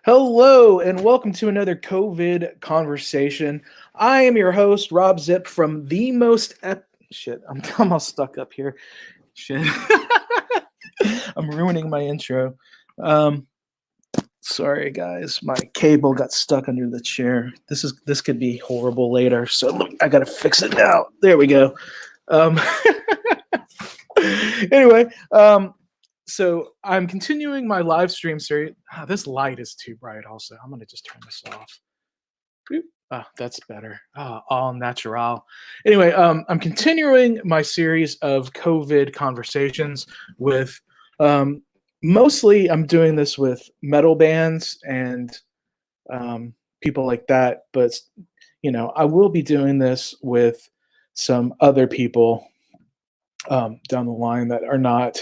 Hello, and welcome to another COVID conversation. I am your host, Rob Zip from the most shit. I'm all stuck up here. Shit, I'm ruining my intro. Um, Sorry, guys. My cable got stuck under the chair. This could be horrible later, so I gotta fix it now. There we go. Um, anyway, so I'm continuing my live stream series. This light is too bright. Also, I'm gonna just turn this off. That's better. All natural. Anyway, I'm continuing my series of COVID conversations with um, mostly I'm doing this with metal bands and people like that, but I will be doing this with some other people down the line that are not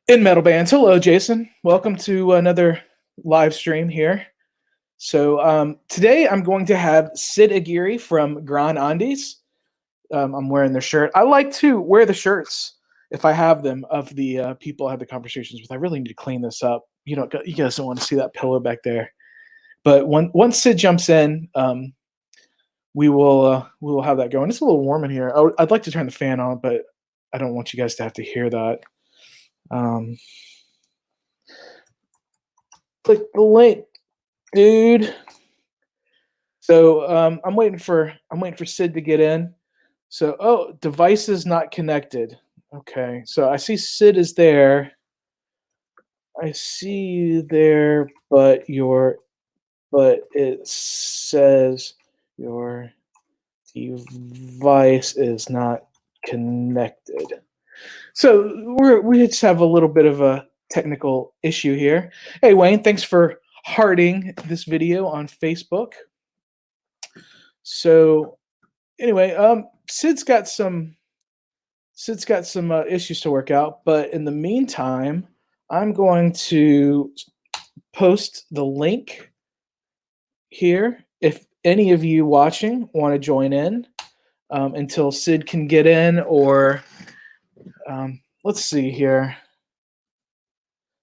in metal bands. Hello, Jason. Welcome to another live stream here. So today I'm going to have Sid Aguirre from Gran Andes. I'm wearing their shirt. I like to wear the shirts if I have them of the people I have the conversations with. I really need to clean this up. You guys don't want to see that pillow back there. But once Sid jumps in, we will have that going. It's a little warm in here. I'd like to turn the fan on, but I don't want you guys to have to hear that. Click the link, dude. So I'm waiting for Sid to get in. So devices not connected. Okay, so I see Sid is there. I see you there, but it says your device is not connected. So we just have a little bit of a technical issue here. Hey Wayne, thanks for hearting this video on Facebook. So anyway, Sid's got some issues to work out, but in the meantime, I'm going to post the link here if any of you watching want to join in until Sid can get in, or let's see here.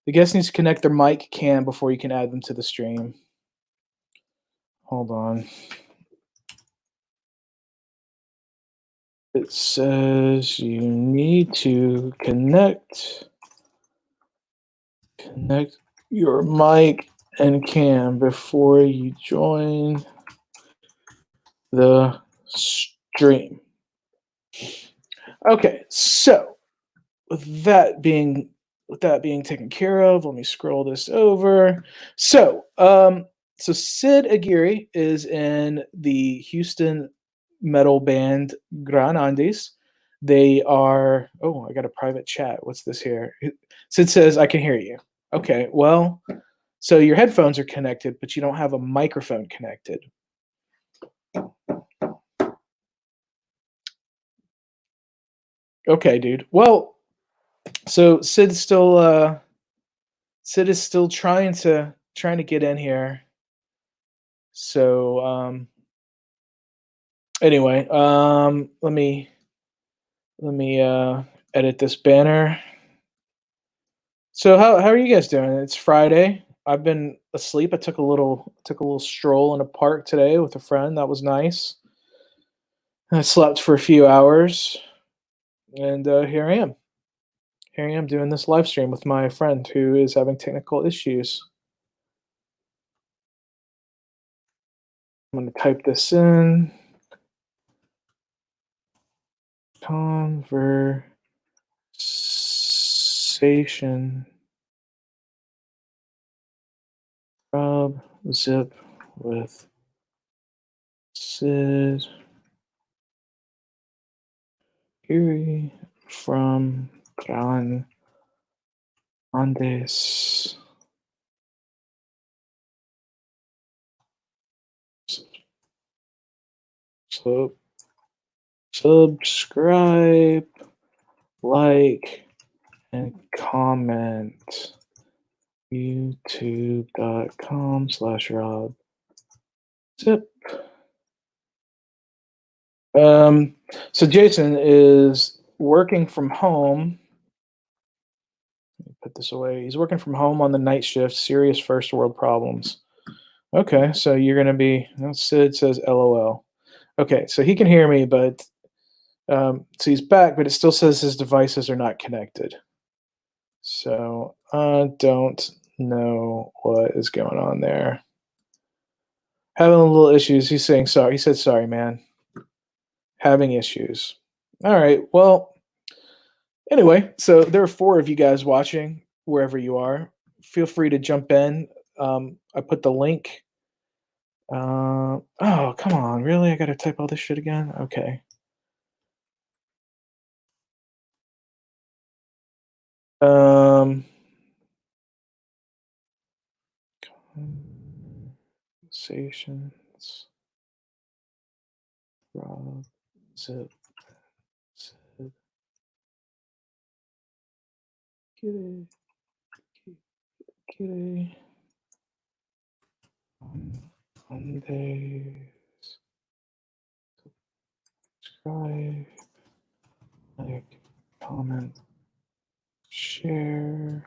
The guest needs to connect their mic cam before you can add them to the stream. Hold on. It says you need to connect your mic and cam before you join the stream. Okay, so with that being taken care of, let me scroll this over. So Sid Aguirre is in the Houston metal band Gran Andes. They are. Oh, I got a private chat. What's this here? Sid says, "I can hear you." Okay, well, so your headphones are connected, but you don't have a microphone connected. Okay, dude. Well, so Sid is still trying to get in here. So anyway, let me edit this banner. So how are you guys doing? It's Friday. I've been asleep. I took a little stroll in a park today with a friend. That was nice. I slept for a few hours, and here I am. Here I am doing this live stream with my friend who is having technical issues. I'm going to type this in. Conversation. Rob Zip with Sid Erie from Gran Andes. So subscribe, like, and comment. youtube.com/Rob Zip. So Jason is working from home. Let me put this away. He's working from home on the night shift. Serious first world problems. Okay, so you're gonna be. Well, Sid says LOL. Okay, so he can hear me, but so he's back, but it still says his devices are not connected. So I don't know what is going on there. Having a little issues. He's saying sorry. He said sorry, man. Having issues. All right. Well, anyway, so there are 4 of you guys watching wherever you are. Feel free to jump in. I put the link. Oh, come on. Really? I got to type all this shit again? Okay. Conversations. Rob, zip, zip, kitty, kitty. Mondays. Subscribe, like, comment, share.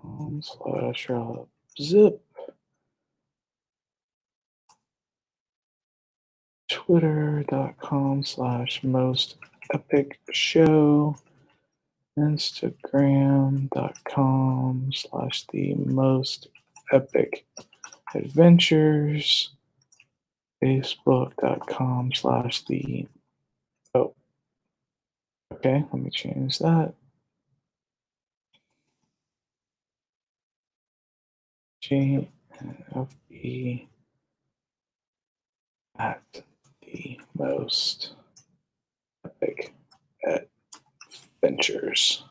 .com/Rob zip. Twitter.com/most epic show. Instagram.com/the most epic adventures. Facebook.com/the. Oh, okay. Let me change that. GFE at the most epic adventures.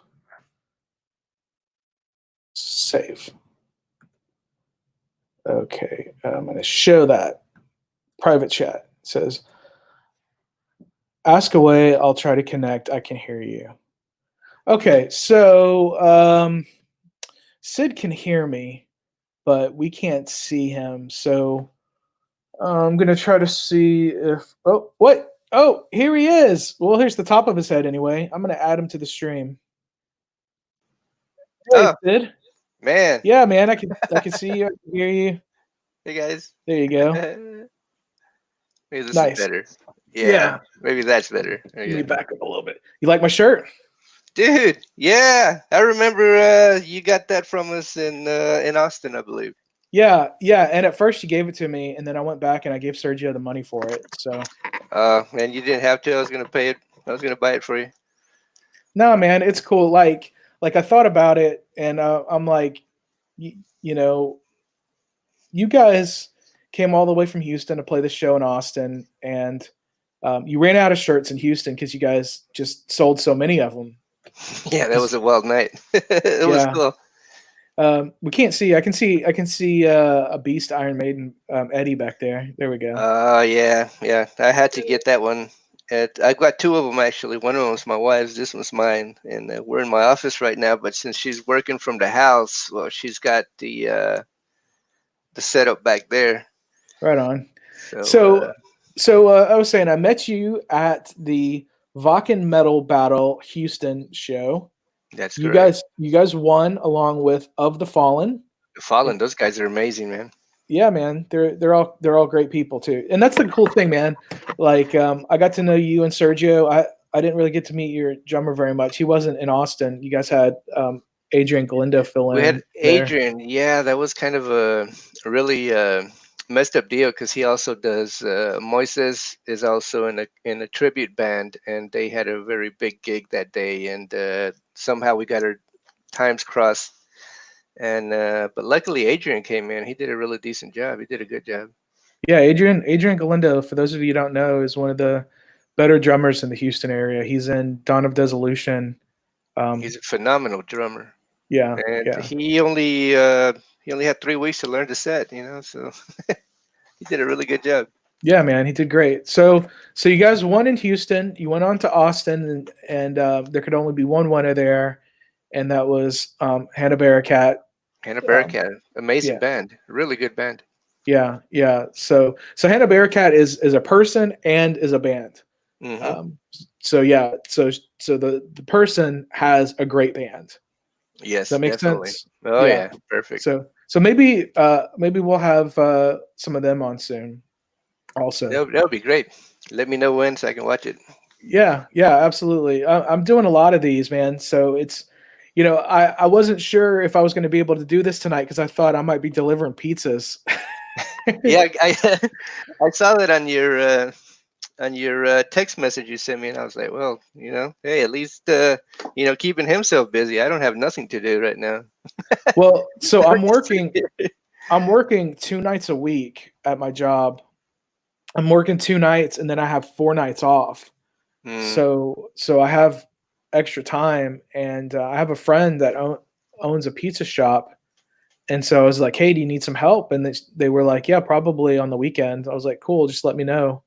Save. Okay, I'm going to show that private chat. It says, ask away. I'll try to connect. I can hear you. Okay, so Sid can hear me, but we can't see him. So I'm going to try to see if. Oh, what? Oh, here he is. Well, here's the top of his head anyway. I'm going to add him to the stream. Hey, Oh, Sid. man. Yeah, man, I can see you. I can hear you. Hey, guys. There you go. Maybe this is Nice. better. Yeah. Yeah, maybe that's better. Let me Okay. back up a little bit. You like my shirt? Dude, yeah. I remember you got that from us in Austin, I believe. Yeah, yeah. And at first you gave it to me, and then I went back and I gave Sergio the money for it. So And you didn't have to. I was going to pay it. I was going to buy it for you. no, man, it's cool. Like I thought about it, and I'm like, you know, you guys came all the way from Houston to play the show in Austin, and you ran out of shirts in Houston because you guys just sold so many of them. Yeah, that was a wild night. It was Yeah. cool. We can't see. I can see a Beast Iron Maiden Eddie back there. There we go. Yeah, yeah. I had to get that one. I got 2 of them actually. One of them was my wife's. This one's mine. And we're in my office right now. But since she's working from the house, well, she's got the setup back there. Right on. So So I was saying I met you at the Wacken Metal Battle Houston show. that's You correct. guys won along with Of the Fallen. Fallen, those guys are amazing, man. Yeah, man, they're all great people too, and that's the cool thing, man. Like, I got to know you and Sergio. I didn't really get to meet your drummer very much. He wasn't in Austin. You guys had Adrian Galindo fill We had in there. Adrian. Yeah, that was kind of a really messed up deal because he also does. Moises is also in a tribute band, and they had a very big gig that day, and somehow we got our times crossed. And but luckily Adrian came in. He did a really decent job. He did a good job. Yeah, Adrian Galindo. For those of you who don't know, is one of the better drummers in the Houston area. He's in Dawn of Dissolution. He's a phenomenal drummer, Yeah, and yeah, he only had 3 weeks to learn the set. So he did a really good job. yeah, man. He did great. So you guys won in Houston. You went on to Austin, and there could only be one winner there, and that was Hannah Barakat. Hannah Um, Bearcat, amazing yeah, band, really good band. yeah, yeah. So Hannah Barakat is a person and is a band. Mm-hmm. Um, so yeah, so the person has a great band. Does Yes, that make definitely. sense? Oh Yeah. yeah, perfect. So maybe we'll have some of them on soon. Also, That'll be great. Let me know when so I can watch it. yeah, absolutely. I'm doing a lot of these, man. So it's, I wasn't sure if I was going to be able to do this tonight because I thought I might be delivering pizzas. Yeah, I saw that on your text message you sent me, and I was like, well, hey, at least keeping himself busy. I don't have nothing to do right now. Well, so I'm working. I'm working 2 nights a week at my job. I'm working 2 nights, and then I have 4 nights off. Mm, So I have extra time, and I have a friend that owns a pizza shop, and so I was like, "Hey, do you need some help?" And they were like, "Yeah, probably on the weekend." I was like, "Cool, just let me know."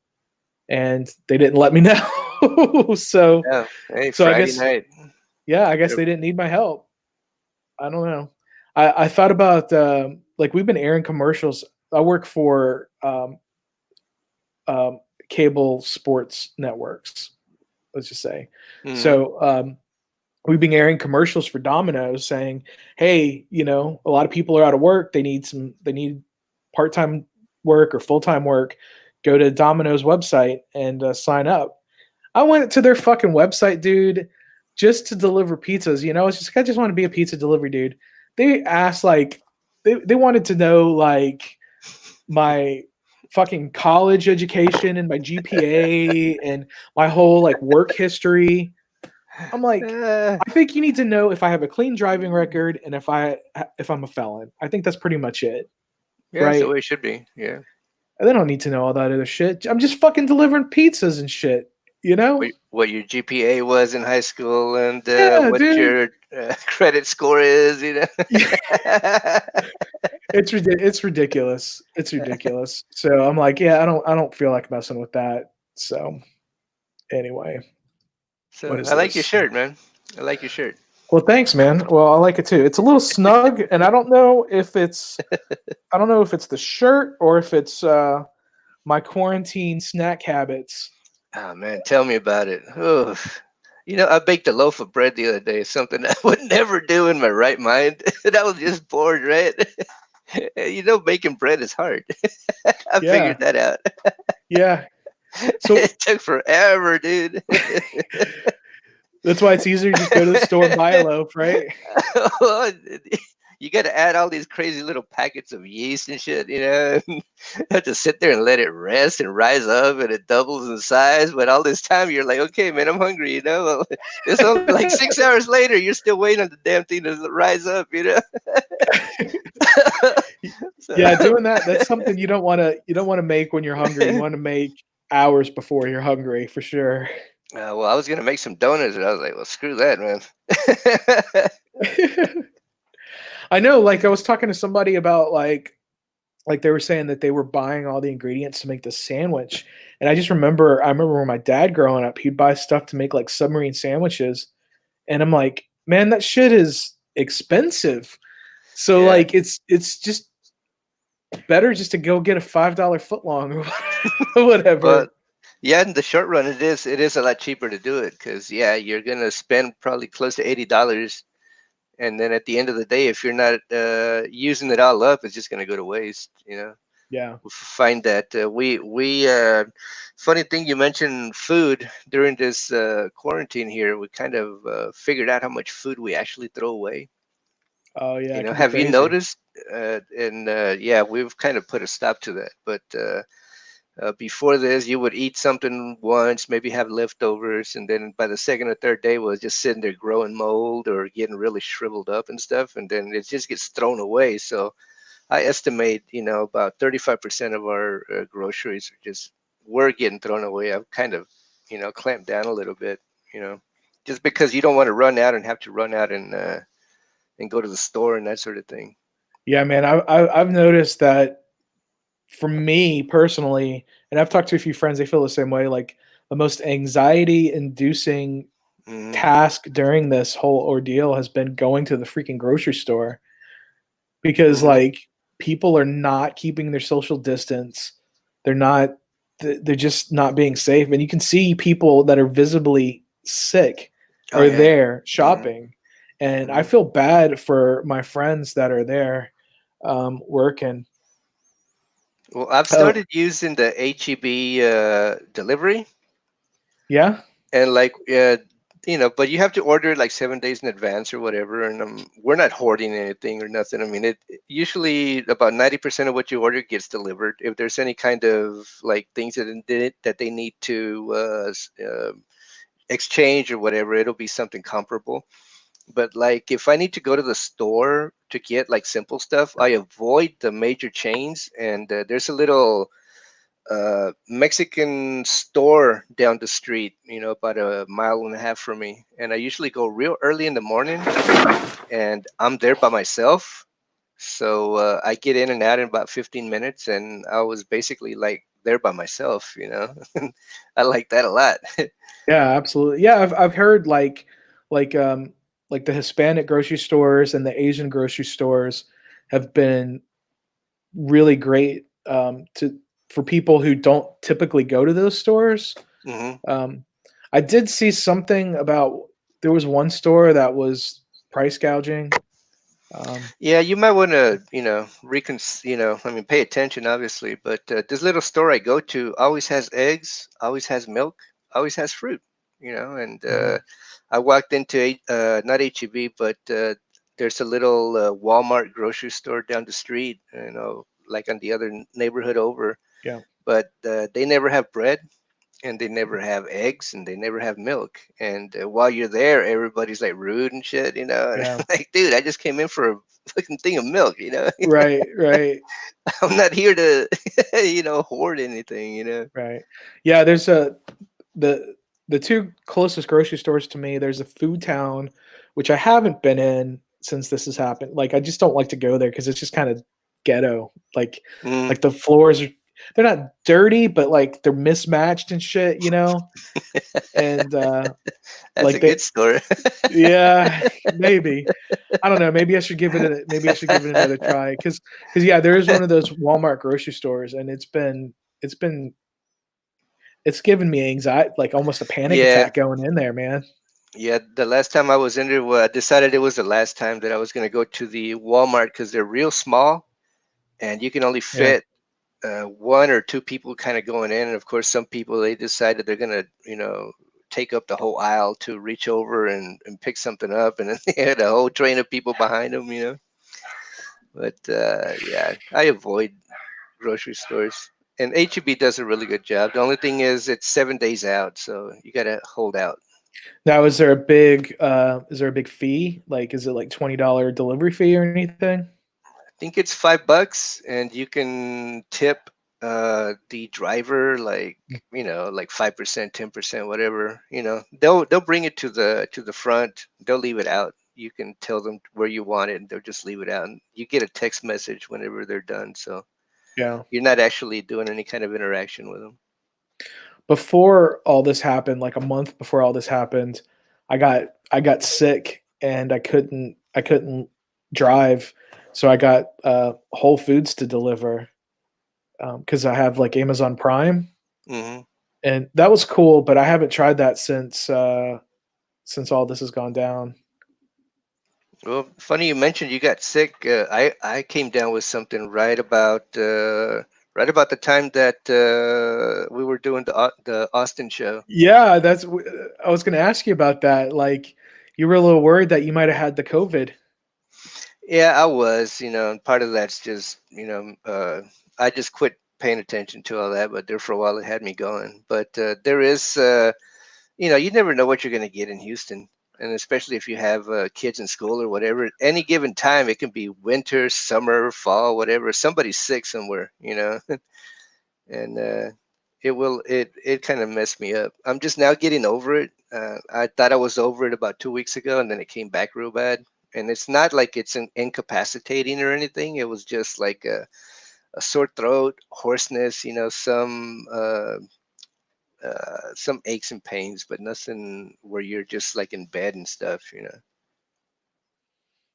And they didn't let me know. so yeah. Hey, so I Friday guess night. yeah, I guess Yep. they didn't need my help. I don't know. I thought about like we've been airing commercials. I work for cable sports networks. Let's just say. Mm-hmm. So we've been airing commercials for Domino's saying, "Hey, a lot of people are out of work. They need part-time work or full-time work. Go to Domino's website and sign up." I went to their fucking website, dude, just to deliver pizzas. It's just I just want to be a pizza delivery dude. They asked like they wanted to know like my fucking college education and my GPA and my whole like work history. I'm like, Uh, I think you need to know if I have a clean driving record and if I'm a felon. I think that's pretty much it, yeah, that's the right? way it should be. Yeah. They don't need to know all that other shit. I'm just fucking delivering pizzas and shit, you know? What your GPA was in high school and Yeah, what dude. your credit score is, Yeah, it's ridiculous. It's ridiculous. So I'm like, yeah, I don't feel like messing with that. So anyway, what So is I like your this? shirt, man. I like your shirt. Well, thanks, man. Well, I like it too. It's a little snug, and I don't know if it's the shirt or if it's my quarantine snack habits. Oh man, tell me about it. Oh, I baked a loaf of bread the other day, something I would never do in my right mind. And I was just bored, right? Making bread is hard. I Yeah, figured that out. yeah. So It took forever, dude. that's why it's easier to just go to the store and buy a loaf, right? You got to add all these crazy little packets of yeast and shit, and have to sit there and let it rest and rise up, and it doubles in size. But all this time, you're like, okay, man, I'm hungry, It's only like 6 hours later, you're still waiting on the damn thing to rise up. So, Yeah, doing that's something you don't want to make when you're hungry. You want to make hours before you're hungry for sure. well, I was gonna make some donuts, and I was like, well, screw that, man. I know, like I was talking to somebody about like they were saying that they were buying all the ingredients to make the sandwich. And I remember when my dad growing up, he'd buy stuff to make like submarine sandwiches. And I'm like, man, that shit is expensive. So Yeah. like it's just better just to go get a $5 footlong or Well, whatever. yeah, in the short run, it is a lot cheaper to do it because yeah, you're gonna spend probably close to $80, and then at the end of the day, if you're not using it all up, it's just gonna go to waste. Yeah. We find that we funny thing you mentioned food during this quarantine here. We kind of figured out how much food we actually throw away. Oh yeah, it can be Have you crazy. noticed? And yeah, we've kind of put a stop to that, but. Before this, you would eat something once, maybe have leftovers, and then by the second or third day, was just sitting there growing mold or getting really shriveled up and stuff, and then it just gets thrown away. So I estimate, about 35% of our groceries were getting thrown away. I've kind of, clamped down a little bit, you know, just because you don't want to run out and have to run out and go to the store and that sort of thing. Yeah, man. I've noticed that for me personally, and I've talked to a few friends, they feel the same way. Like the most anxiety inducing Hmm. task during this whole ordeal has been going to the freaking grocery store because Hmm. like people are not keeping their social distance. They're not they're just not being safe, and you can see people that are visibly sick Oh are yeah. there Hmm. shopping, and I Hmm. feel bad for my friends that are there working. Well, I've Oh, started using the HEB delivery, yeah. and like but you have to order it like 7 days in advance or whatever. And we're not hoarding anything or nothing. I mean, usually about 90% of what you order gets delivered. If there's any kind of like things that they need to exchange or whatever, it'll be something comparable. But like if I need to go to the store to get like simple stuff, I avoid the major chains. And there's a little Mexican store down the street, about a mile and a half from me. And I usually go real early in the morning, and I'm there by myself. So I get in and out in about 15 minutes, and I was basically like there by myself. I like that a lot. Yeah, absolutely. Yeah, I've heard like like the Hispanic grocery stores and the Asian grocery stores have been really great to for people who don't typically go to those stores. Hmm. Um, I did see something about there was one store that was price gouging. Um, Yeah, you might want to, I mean, pay attention, obviously. But this little store I go to always has eggs, always has milk, always has fruit. And mhm, I walked into not HEB, but there's a little Walmart grocery store down the street, like on the other neighborhood over. yeah, But they never have bread, and they never have eggs, and they never have milk. And while you're there, everybody's like rude and shit. And yeah, like, dude, I just came in for a fucking thing of milk. right, right, I'm not here to hoard anything. right. Yeah, there's a the the two closest grocery stores to me. There's a Food Town, which I haven't been in since this has happened. Like, I just don't like to go there because it's just kind of ghetto. Mm, Like the floors are they're not dirty, but like they're mismatched and shit, And that's a like good they, story. yeah, maybe. I don't know. Maybe I should give it another try because yeah, there is one of those Walmart grocery stores, and it's been it's given me anxiety, like almost a panic Yeah, attack going in there, man. yeah. The last time I was in there, well, I decided it was the last time that I was going to go to the Walmart because they're real small, and you can only Yeah, fit one or two people kind of going in. And of course, some people they decided they're gonna, take up the whole aisle to reach over and pick something up, and then they had a whole train of people behind them. But yeah, I avoid grocery stores, and HEB does a really good job. The only thing is it's 7 days out, so you gotta hold out. now is there a big fee? Like, is it like $20 delivery fee or anything? I think it's $5, and you can tip the driver like 5%, 10%, whatever. They'll bring it to the front. They'll leave it out. You can tell them where you want it, and they'll just leave it out. And you get a text message whenever they're done. So Yeah. you're not actually doing any kind of interaction with them. Before all this happened, like a month before all this happened, I got sick and I couldn't drive, so I got Whole Foods to deliver because I have like Amazon Prime, Hmm. and that was cool. But I haven't tried that since all this has gone down. Well, funny you mentioned you got sick. I came down with something right about the time that we were doing the Austin show. Yeah, I was going to ask you about that. Like, you were a little worried that you might have had the COVID. Yeah, I was. And part of that's just I just quit paying attention to all that, but there for a while it had me going. But there is you never know what you're going to get in Houston. And especially if you have kids in school or whatever, at any given time, it can be winter, summer, fall, whatever. Somebody's sick somewhere. And it kind of messed me up. I'm just now getting over it. I thought I was over it about 2 weeks ago, and then it came back real bad. And it's not like it's incapacitating or anything. It was just like a sore throat, hoarseness, some aches and pains, but nothing where you're just like in bed and stuff.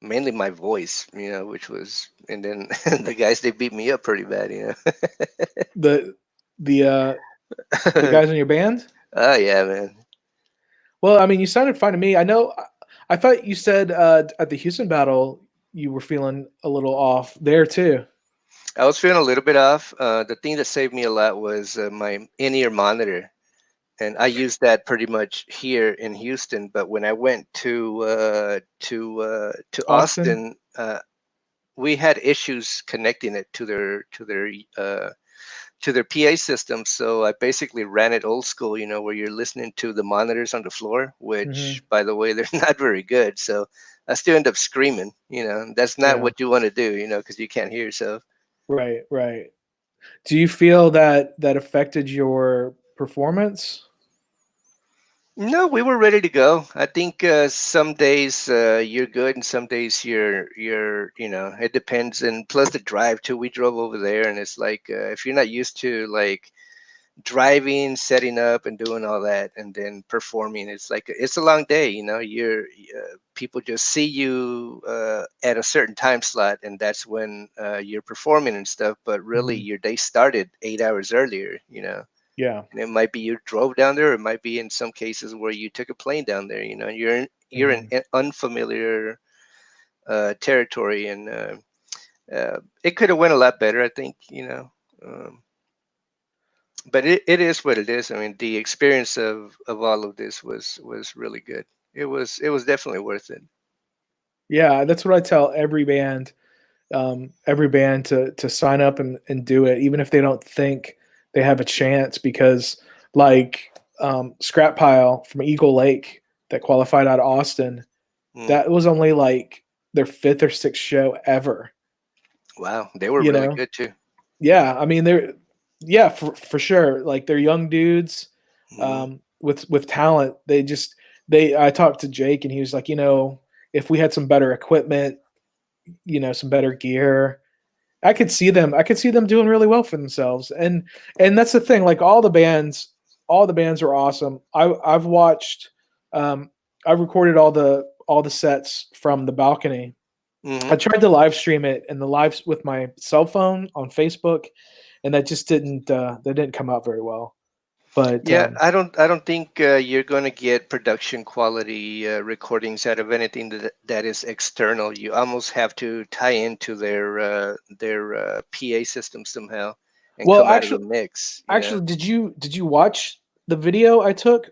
Mainly my voice, which was, and then the guys they beat me up pretty bad. The the The guys in your band? Oh yeah, man. Well, I mean, you sounded fine to me. I know. I thought you said at the Houston battle you were feeling a little off there too. I was feeling a little bit off. The thing that saved me a lot was my in-ear monitor, and I used that pretty much here in Houston. But when I went to Austin. Austin, we had issues connecting it to their PA system. So I basically ran it old school, where you're listening to the monitors on the floor, Hmm. which, by the way, they're not very good. So I still end up screaming. That's not Yeah. what you want to do, because you can't hear yourself. Right. Right. Do you feel that that affected your performance? No, we were ready to go. I think some days you're good, and some days you're. It depends. And plus the drive too. We drove over there, and it's like if you're not used to like driving, setting up, and doing all that, and then performing, it's a long day. People just see you at a certain time slot, and that's when you're performing and stuff. But really, Hmm. your day started 8 hours earlier. Yeah. And it might be you drove down there. It might be in some cases where you took a plane down there. You're in Hmm. unfamiliar territory, and it could have went a lot better, I think. Um, but it is what it is. I mean, the experience of all of this was really good. It was definitely worth it. Yeah. That's what I tell every band to sign up and do it, even if they don't think they have a chance. Because like Scrap Pile from Eagle Lake that qualified out of Austin, Mm. that was only like their fifth or sixth show ever. Wow, they were You really know, good too. yeah. I mean, they're yeah for sure. Like they're young dudes Hmm. with talent. They. I talked to Jake and he was like, if we had some better equipment, some better gear, I could see them doing really well for themselves. And that's the thing. Like all the bands are awesome. I've watched. Um, I recorded all the sets from the balcony. I Hmm. tried to live stream it and the lives with my cell phone on Facebook, and that just didn't come out very well. But Yeah, I don't think you're going to get production quality recordings out of anything that is external. You almost have to tie into their PA system somehow and well, come out of the mix. actually, did you watch the video I took?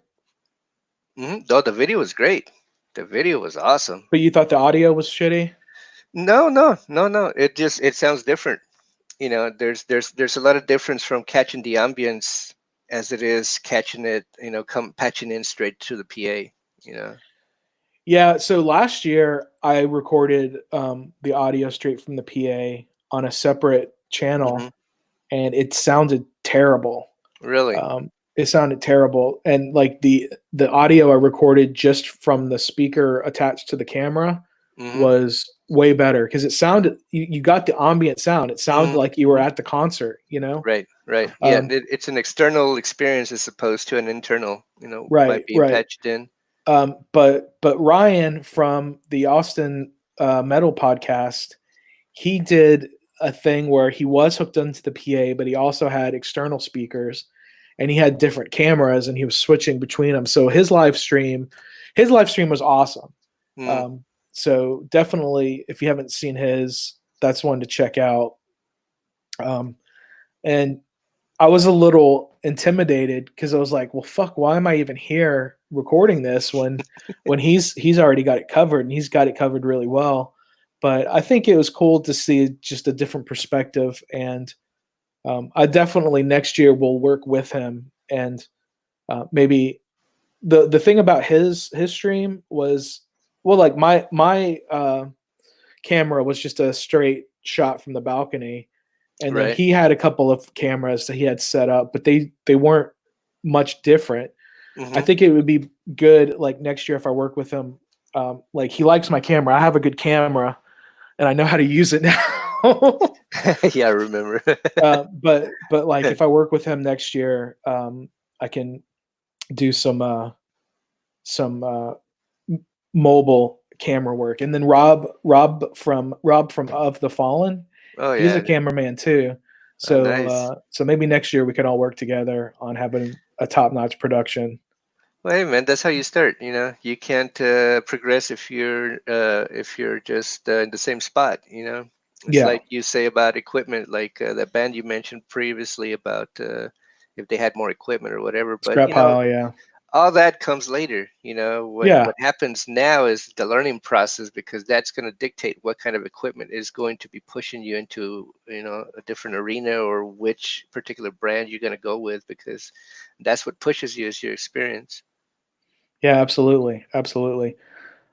Though the video was great. The video was awesome. But you thought the audio was shitty? No, no, no, no. It sounds different. There's a lot of difference from catching the ambience as it is catching it, come patching in straight to the PA, you know. Yeah. So last year I recorded the audio straight from the PA on a separate Hmm. channel, and it sounded terrible. Really. It sounded terrible, and like the audio I recorded just from the speaker attached to the camera Hmm. was way better because it sounded you got the ambient sound. It sounded Hmm. like you were at the concert, you know? Right, right. Yeah, Um, it's an external experience as opposed to an internal, by right, being right. patched in. But Ryan from the Austin Metal podcast, he did a thing where he was hooked into the PA, but he also had external speakers, and he had different cameras, and he was switching between them. So his live stream was awesome. Mm. Um, so definitely, if you haven't seen his, that's one to check out. Um, and I was a little intimidated because I was like, well, fuck, why am I even here recording this when he's already got it covered and he's got it covered really well. But I think it was cool to see just a different perspective, and I definitely next year will work with him. And maybe the thing about his stream was, well, like my camera was just a straight shot from the balcony, and then Right. he had a couple of cameras that he had set up, but they weren't much different. I Hmm. think it would be good like next year if I work with him. Like he likes my camera. I have a good camera, and I know how to use it now. Yeah, I remember. But like if I work with him next year, I can do some mobile camera work. And then Rob from Of the Fallen, Oh he's a yeah. cameraman too. Oh, So nice. so maybe next year we can all work together on having a top-notch production. Well, hey man, that's how you start. You can't progress if you're just in the same spot. It's Yeah, like you say about equipment, like that band you mentioned previously about if they had more equipment or whatever. But scrap pile. Yeah, all that comes later. What yeah, happens now is the learning process, because that's going to dictate what kind of equipment is going to be pushing you into a different arena, or which particular brand you're going to go with, because that's what pushes you is your experience. yeah. Absolutely, absolutely.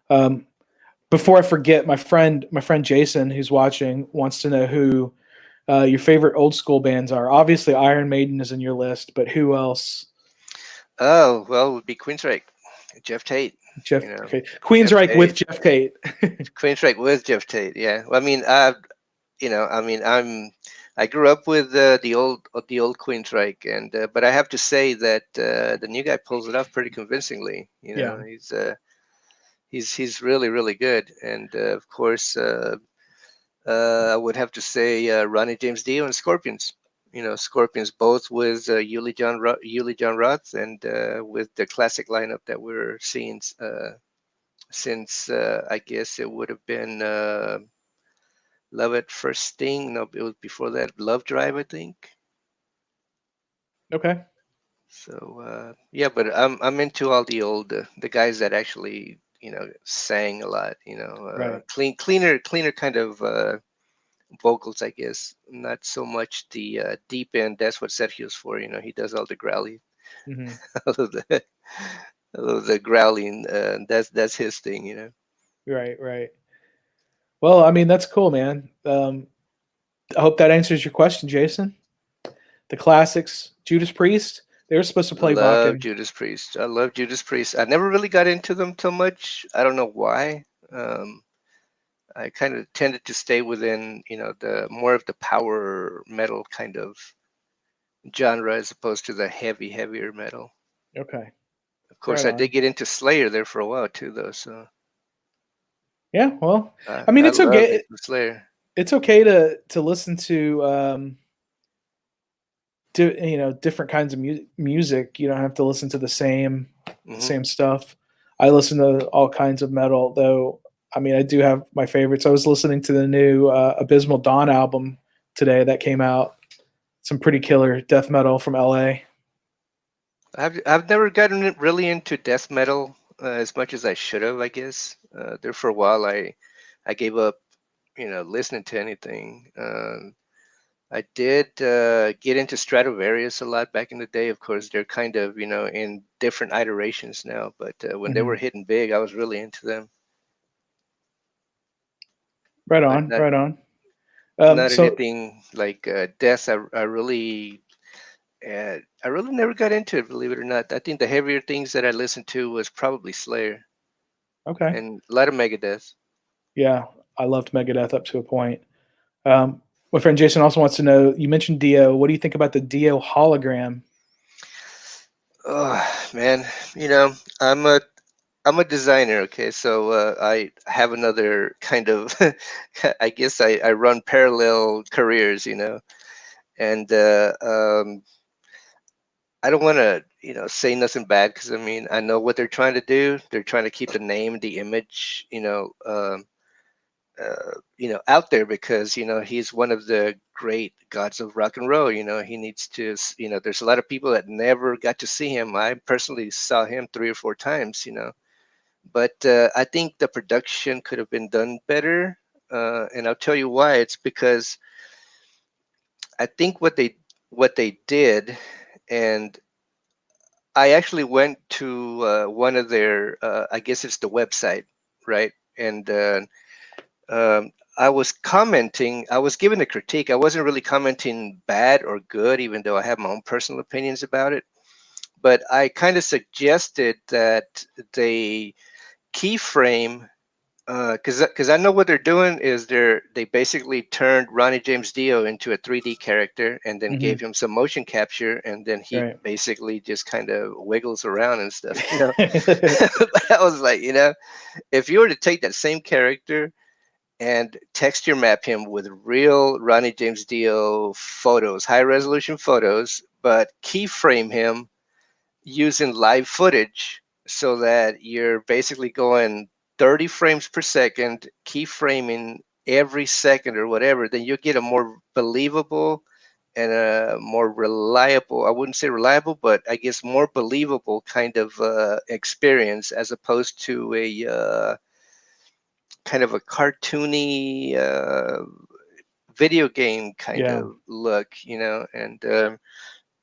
Um, Before I forget, my friend Jason, who's watching, wants to know who your favorite old school bands are. Obviously, Iron Maiden is in your list, but who else? Oh, well, it would be Queensryche, Jeff Tate. Jeff, You know, okay, Jeff Queensryche with Tate, Jeff Tate. Queensryche with Jeff Tate. Yeah. Well, I mean, I grew up with the old Queensryche, and but I have to say that the new guy pulls it off pretty convincingly. Yeah. He's really really good, and of course, I would have to say Ronnie James Dio and Scorpions. Scorpions both with Uli John Roth, and with the classic lineup that we're seeing since I guess it would have been Love at First Sting. No, it was before that, Love Drive, I think. Okay. So yeah, but I'm into all the guys that actually sang a lot. Right. Cleaner kind of vocals, I guess. Not so much the deep end. That's what Sergio's for. He does all the growly, Hmm. all of the all of the growling. That's his thing. Right. Right. Well, I mean, that's cool, man. I hope that answers your question, Jason. The classics, Judas Priest. They were supposed to play Love Wacken. Judas Priest. I love Judas Priest. I never really got into them too much. I don't know why. Um, I kind of tended to stay within, the more of the power metal kind of genre, as opposed to the heavier metal. Okay. Of course, Right I did on. get into Slayer there for a while too, though. So Yeah. Well, I, I mean, I it's love me okay. some Slayer. It's okay to listen to different kinds of music. You don't have to listen to the Hmm. same stuff. I listen to all kinds of metal, though. I mean, I do have my favorites. I was listening to the new Abysmal Dawn album today that came out. Some pretty killer death metal from LA. I've never gotten really into death metal as much as I should have, I guess. There for a while, I gave up, listening to anything. I did get into Stradivarius a lot back in the day. Of course, they're kind of, in different iterations now, but when they were Hmm. hitting big, I was really into them. Right But on, not right on. not So anything like death. I really never got into it, believe it or not. I think the heavier things that I listened to was probably Slayer okay, and a lot of Megadeth. yeah, I loved Megadeth up to a point. My friend Jason also wants to know. You mentioned Dio. What do you think about the Dio hologram? Oh man, you know, I'm a I'm a designer, okay? So I have another kind of, I guess I run parallel careers, and I don't want to, say nothing bad, because I mean, I know what they're trying to do. They're trying to keep the name, the image, out there, because he's one of the great gods of rock and roll. He needs to, there's a lot of people that never got to see him. I personally saw him 3 or 4 times, but I think the production could have been done better, and I'll tell you why. It's because I think what they did, and I actually went to one of their, I guess it's the website, right? And I was commenting. I was giving a critique. I wasn't really commenting bad or good, even though I have my own personal opinions about it. But I kind of suggested that they keyframe, because I know what they're doing is they basically turned Ronnie James Dio into a 3D character, and then Hmm. gave him some motion capture, and then he Right. basically just kind of wiggles around and stuff. But I was like, if you were to take that same character and texture map him with real Ronnie James Dio photos, high resolution photos, but keyframe him using live footage so that you're basically going 30 frames per second, keyframing every second or whatever, then you get a more believable and a more reliable, I wouldn't say reliable, but I guess more believable kind of experience as opposed to a kind of a cartoony video game kind Yeah. of look, and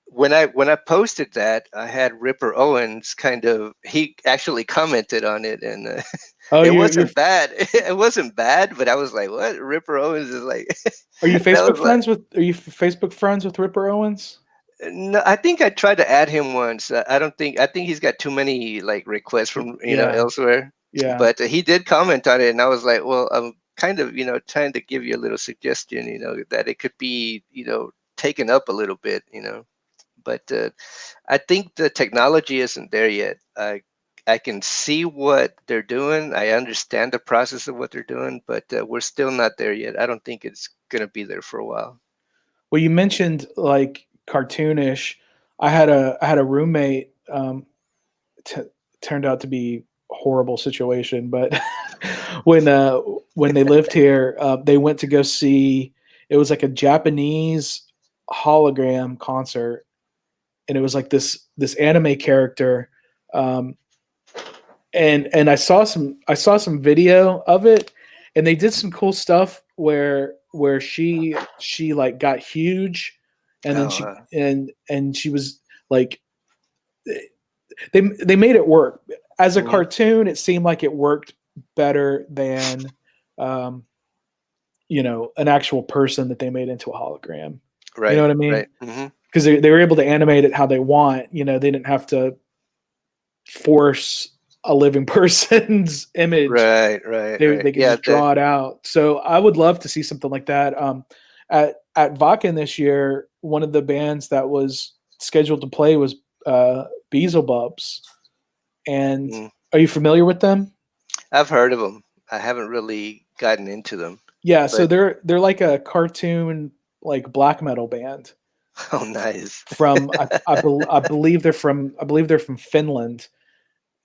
when I posted that, I had Ripper Owens kind of, he actually commented on it, and Oh, it you're wasn't bad. It wasn't bad, but I was like, "What?" Ripper Owens is like, are you that was Facebook like, friends with are you Facebook friends with Ripper Owens? no, I think I tried to add him once. I don't think I think he's got too many like requests from Yeah. elsewhere, Yeah. but he did comment on it, and I was like, well, I'm kind of trying to give you a little suggestion, that it could be taken up a little bit, but I think the technology isn't there yet. I can see what they're doing. I understand the process of what they're doing, but we're still not there yet. I don't think it's gonna be there for a while. Well, you mentioned like cartoonish. I had a roommate. T- Turned out to be a horrible situation, but when uh, when they lived here, they went to go see. It was like a Japanese hologram concert, and it was like this anime character. Um, and I saw some video of it, and they did some cool stuff where she like got huge, and then Oh, she was like, they made it work as a mhm. cartoon. It seemed like it worked better than um, an actual person that they made into a hologram. You know Right, what I mean? right. Hmm. Because they were able to animate it how they want. They didn't have to force a living person's image. Right, right, right. They could Yeah, just draw it out. So I would love to see something like that. At Wacken this year, one of the bands that was scheduled to play was Beelzebubs. And mm. are you familiar with them? I've heard of them. I haven't really gotten into them, Yeah, so but they're like a cartoon like black metal band oh, nice. from I believe they're from Finland.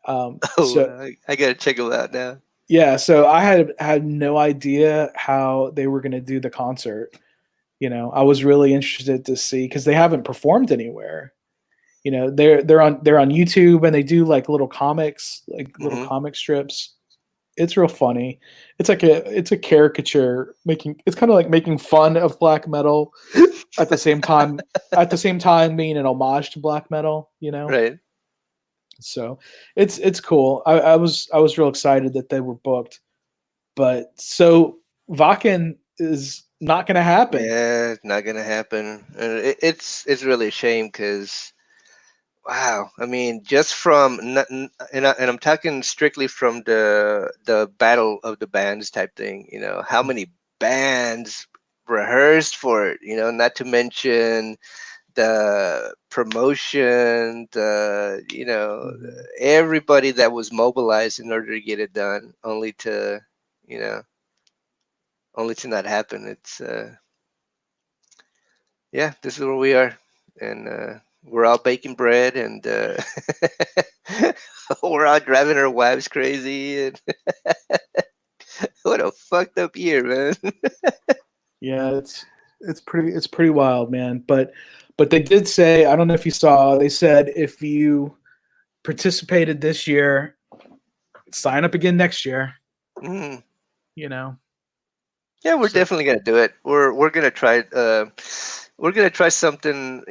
Oh, So I gotta check them out now. yeah, so I had no idea how they were going to do the concert. I was really interested to see because they haven't performed anywhere. They're on YouTube, and they do like little comics, like little Hmm. comic strips. It's real funny. It's a caricature making. It's kind of like making fun of black metal at the same time being an homage to black metal. Right. So it's cool. I was real excited that they were booked, but so Vakken is not going to happen. Yeah, it's not gonna happen. It's really a shame because wow, I mean, just from and I'm talking strictly from the battle of the bands type thing. How many bands rehearsed for it? Not to mention the promotion, Mhm. everybody that was mobilized in order to get it done, you know, only to not happen. It's yeah, this is where we are, and we're all baking bread, and we're all driving our wives crazy, and what a fucked up year, man. Yeah, it's pretty wild, man. But they did say, I don't know if you saw, they said if you participated this year, sign up again next year. Mm. You know, Yeah, we're so definitely gonna do it. We're gonna try. We're gonna try something.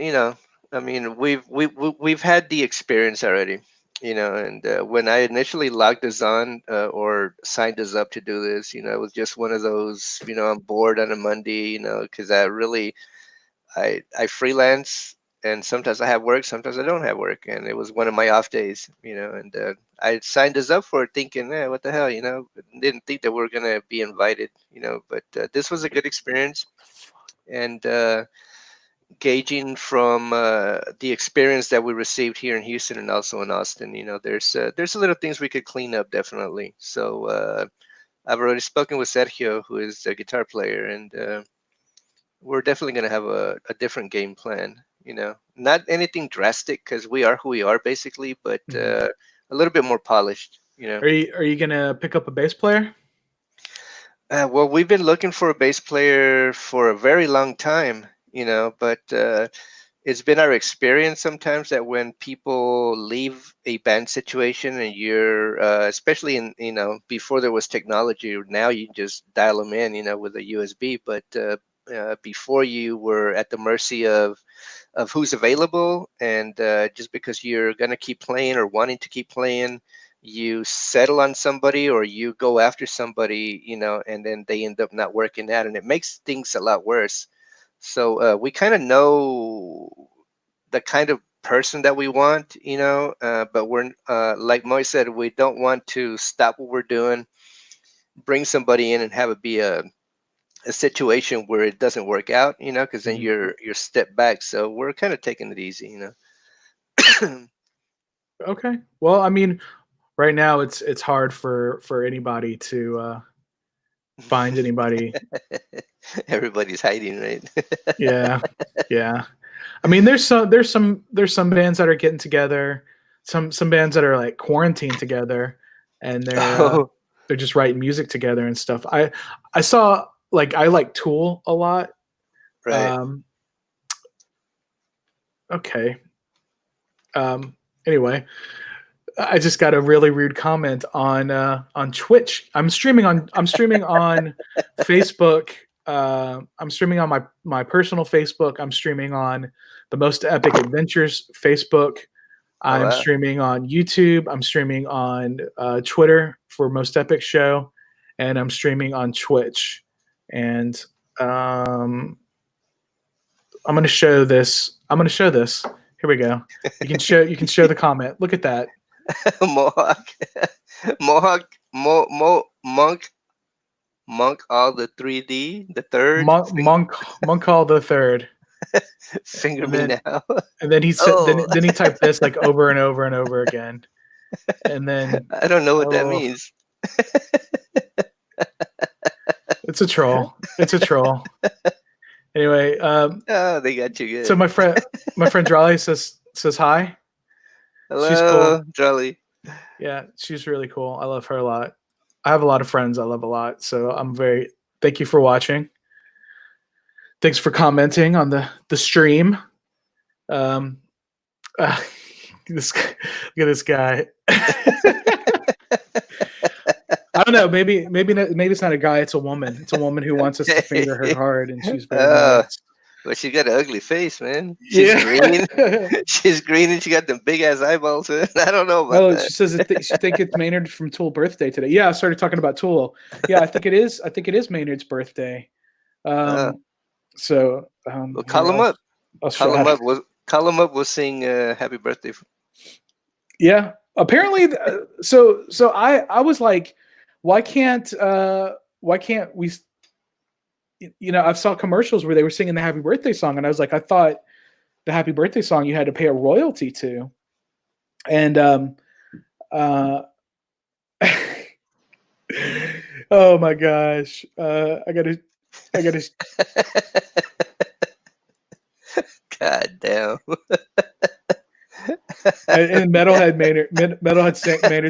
I mean, we've had the experience already. And when I initially logged us on or signed us up to do this, it was just one of those. I'm bored on a Monday. Because I freelance, and sometimes I have work, sometimes I don't have work, and it was one of my off days. And I signed us up for it thinking, what the hell, didn't think that we are gonna be invited, but this was a good experience, and gauging from the experience that we received here in Houston and also in Austin, there's a little things we could clean up definitely. So I've already spoken with Sergio, who is a guitar player, and we're definitely going to have a different game plan. Not anything drastic because we are who we are basically, but Mhm. a little bit more polished. Are you gonna pick up a bass player? Well, we've been looking for a bass player for a very long time, but it's been our experience sometimes that when people leave a band situation and you're, especially in, before there was technology, now you just dial them in, with a USB, but before you were at the mercy of who's available, and just because you're going to keep playing or wanting to keep playing, you settle on somebody or you go after somebody, and then they end up not working out, and it makes things a lot worse. So we kind of know the kind of person that we want, but we're like Moy said, we don't want to stop what we're doing, bring somebody in and have it be a situation where it doesn't work out, because then Mhm. you're step back. So we're kind of taking it easy, Okay. Well, I mean, right now it's hard for anybody to find anybody. Everybody's hiding, right? Yeah, yeah. I mean, there's some bands that are getting together, some bands that are like quarantined together, and Oh, they're just writing music together and stuff. I saw like I like Tool a lot. right. Um, okay. Um, anyway, I just got a really rude comment on Twitch. I'm streaming on Facebook. I'm streaming on my personal Facebook. I'm streaming on the Most Epic Adventures Facebook. Oh, I'm wow. streaming on YouTube. I'm streaming on Twitter for Most Epic Show, and I'm streaming on Twitch. And um, I'm going to show this. I'm going to show this. Here we go. You can show the comment. Look at that. Mohawk, Mohawk, Monk, all the 3D, the third Monk Hall the Third, finger and me then now. and then he said Oh, then he typed this like over and over and over again, and then I don't know what that oh, means. it's a troll. It's a troll. Anyway, Oh, they got you so good. my friend Drolly says hi. She's Hello, cool. Jolly. Yeah, she's really cool. I love her a lot. I have a lot of friends I love a lot, so I'm very thank you for watching. Thanks for commenting on the stream. Um, uh, look at this guy. I don't know. Maybe it's not a guy. It's a woman. It's a woman who wants us to finger her hard, and she's very Oh, nice. but she got an ugly face, man. She's Yeah. green. She's green and she got them big ass eyeballs. I don't know about Oh, that. she says she think it's Maynard from Tool birthday today. Yeah, I started talking about Tool. Yeah, I think it is. I think it is Maynard's birthday. Uh, Um, so well, call here him up. I'll Call show. him up. Call him up. We'll sing "Happy Birthday." Yeah, apparently. So I was like, why can't we? I saw commercials where they were singing the Happy Birthday song, and I was like, I thought the Happy Birthday song you had to pay a royalty to, and uh, oh my gosh, I gotta, God damn. and Maynard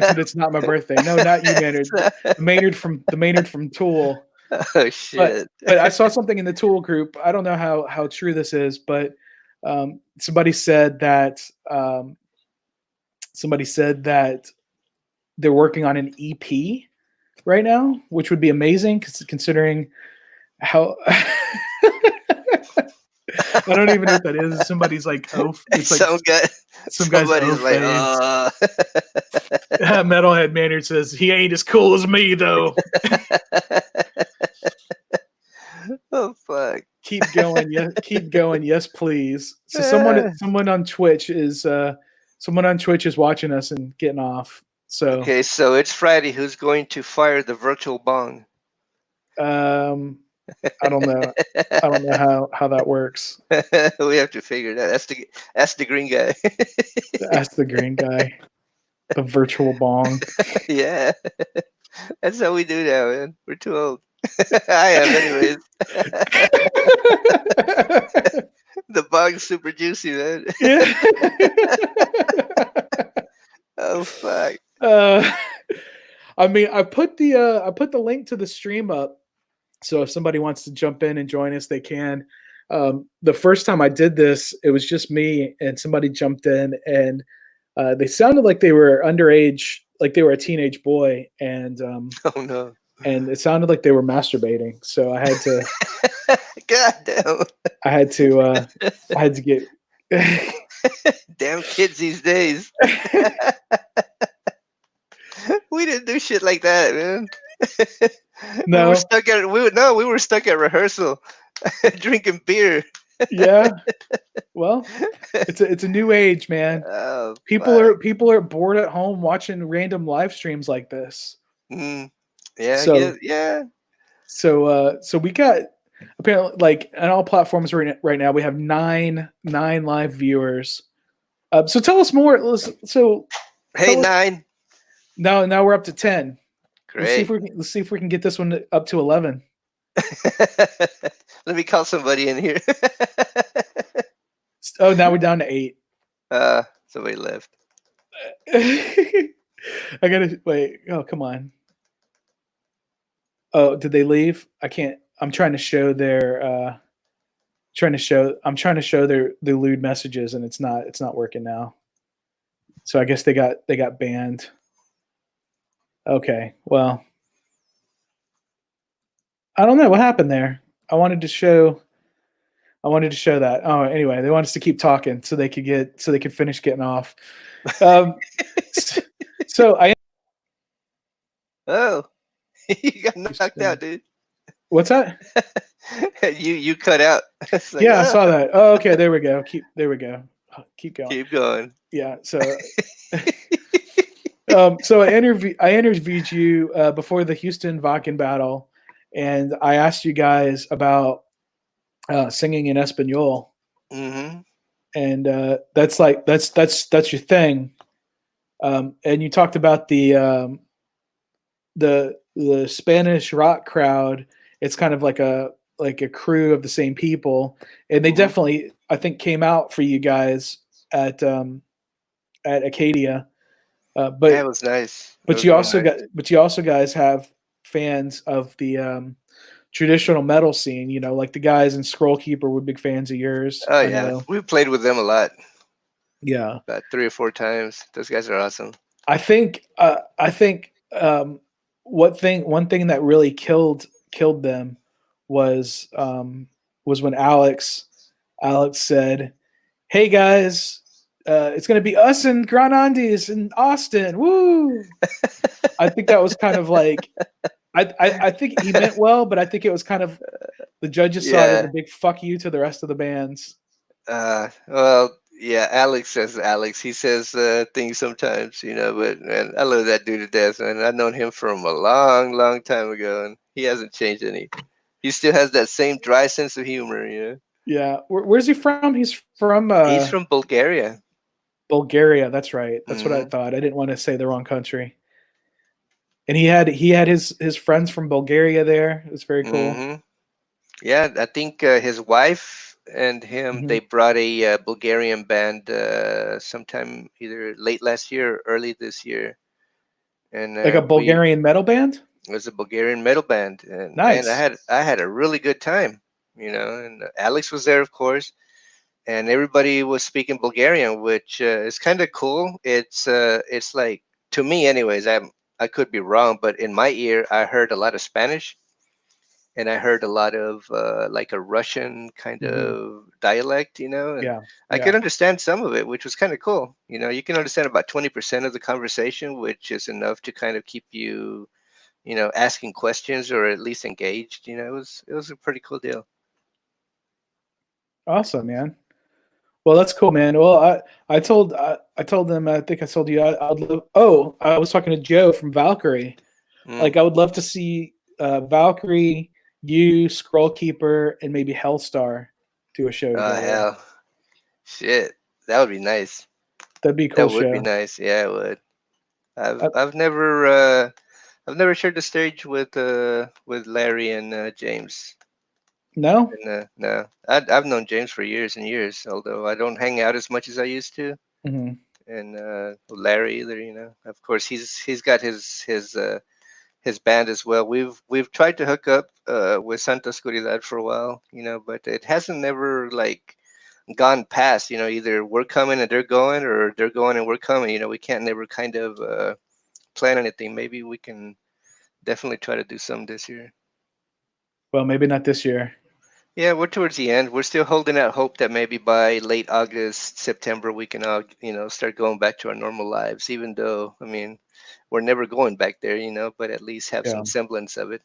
said it's not my birthday. No, not you, Maynard. The Maynard from Tool. Oh But shit. but I saw something in the Tool group. I don't know how true this is, but somebody said that they're working on an EP right now, which would be amazing because considering how I don't even know what that is. Somebody's like it's like Some guy, some guy's somebody's like, face. Metalhead Maynard says he ain't as cool as me though. oh fuck. Keep going, keep going, yes please. So someone on Twitch is watching us and getting off. So Okay, so it's Friday. Who's going to fire the virtual bong? um I don't know. I don't know how that works. We have to figure it out. That's the green guy. Ask the green guy. The virtual bong. Yeah, that's how we do now, man. We're too old. I am, anyways. The bug's super juicy, man. Yeah. Oh fuck. uh, I mean, I put the link to the stream up, so if somebody wants to jump in and join us, they can. The first time I did this, it was just me, and somebody jumped in, and they sounded like they were underage, like they were a teenage boy, Oh no. and it sounded like they were masturbating. So God damn. I had to, I had to get. Damn kids these days. We didn't do shit like that, man. We were No, stuck at we no, we were stuck at rehearsal, drinking beer. yeah. Well, it's a new age, man. Oh fuck. People are bored at home watching random live streams like this. Mm. Yeah, I So guess. Yeah. so we got apparently like on all platforms right now we have nine live viewers. So tell us more. So Hey, tell us 9. now we're up to 10. Great. Let's see if we can get this one up to 11. Let me call somebody in here. Oh, now we're down to 8. Somebody left. I gotta wait. Oh, come on. Oh, did they leave? I can't. I'm trying to show their. I'm trying to show their lewd messages, and it's not working now. So I guess they got banned. Okay. Well, I don't know what happened there. I wanted to show that. Oh, anyway, they want us to keep talking so they could finish getting off. Um, so I Oh, you got knocked out, dude. what's that? You cut out. It's like, Yeah, I saw that. Oh, okay, there we go. There we go. Keep going. keep going. Yeah. So so I interviewed you before the Houston Wacken Battle, and I asked you guys about singing in Espanol, Mm-hmm. and that's like that's your thing. And you talked about the Spanish rock crowd. It's kind of like a crew of the same people, and they Mm-hmm. definitely I think came out for you guys at Acadia. Yeah, it was nice. It But was real nice. you also guys have fans of the traditional metal scene. You know, like the guys in Scroll Keeper were big fans of yours. Oh I yeah, know. we played with them a lot, Yeah, about 3 or 4 times. Those guys are awesome. I think one thing that really killed them was when Alex said, "Hey guys, it's going to be us and Gran Andes in Austin. Woo!" I think that was kind of like I think he meant well, but I think it was kind of the judges saw it as a Yeah. big fuck you to the rest of the bands. Well, yeah. Alex says Alex. He says things sometimes, But man, I love that dude to death, man. I've known him from a long, long time ago, and he hasn't changed any. He still has that same dry sense of humor. Yeah, where's he from? He's from He's from Bulgaria. Bulgaria. That's right. That's what I Hmm. thought. I didn't want to say the wrong country. And he had his friends from Bulgaria there. It was very cool. Hmm. Yeah, I think his wife and him, Hmm. they brought a Bulgarian band sometime either late last year or early this year, and Like a we Bulgarian metal band. it was a Bulgarian metal band, and man, Nice. I had a really good time, And Alex was there, of course, and everybody was speaking Bulgarian, which is kind of cool. It's like, to me, anyways. I could be wrong, but in my ear, I heard a lot of Spanish, and I heard a lot of like a Russian kind Hmm. of dialect, and Yeah. I could Yeah. understand some of it, which was kind of cool. You can understand about 20% of the conversation, which is enough to kind of keep you, asking questions or at least engaged. It was a pretty cool deal. Awesome, man. Well, that's cool, man. Well, I told them I think I told you I would love. Oh, I was talking to Joe from Valkyrie. Mm. Like I would love to see Valkyrie, you, Scroll Keeper, and maybe Hellstar do a show Oh together. hell, shit, that would be nice. That'd be a cool That would be show. nice. Yeah, it would. I've Uh, I've never uh, I've never shared the stage with Larry and James. no. And no, I've known James for years and years, although I don't hang out as much as I used to. Hmm. And Larry either, Of course, he's got his band as well. We've tried to hook up with Santa Oscuridad for a while, but it hasn't never like gone past, either we're coming and they're going, or they're going and we're coming. We can't never kind of plan anything. Maybe we can definitely try to do some this year. Well, maybe not this year. Yeah, we're towards the end. We're still holding out hope that maybe by late August, September, we can all, start going back to our normal lives, even though, I mean, we're never going back there, but at least have some Yeah. semblance of it.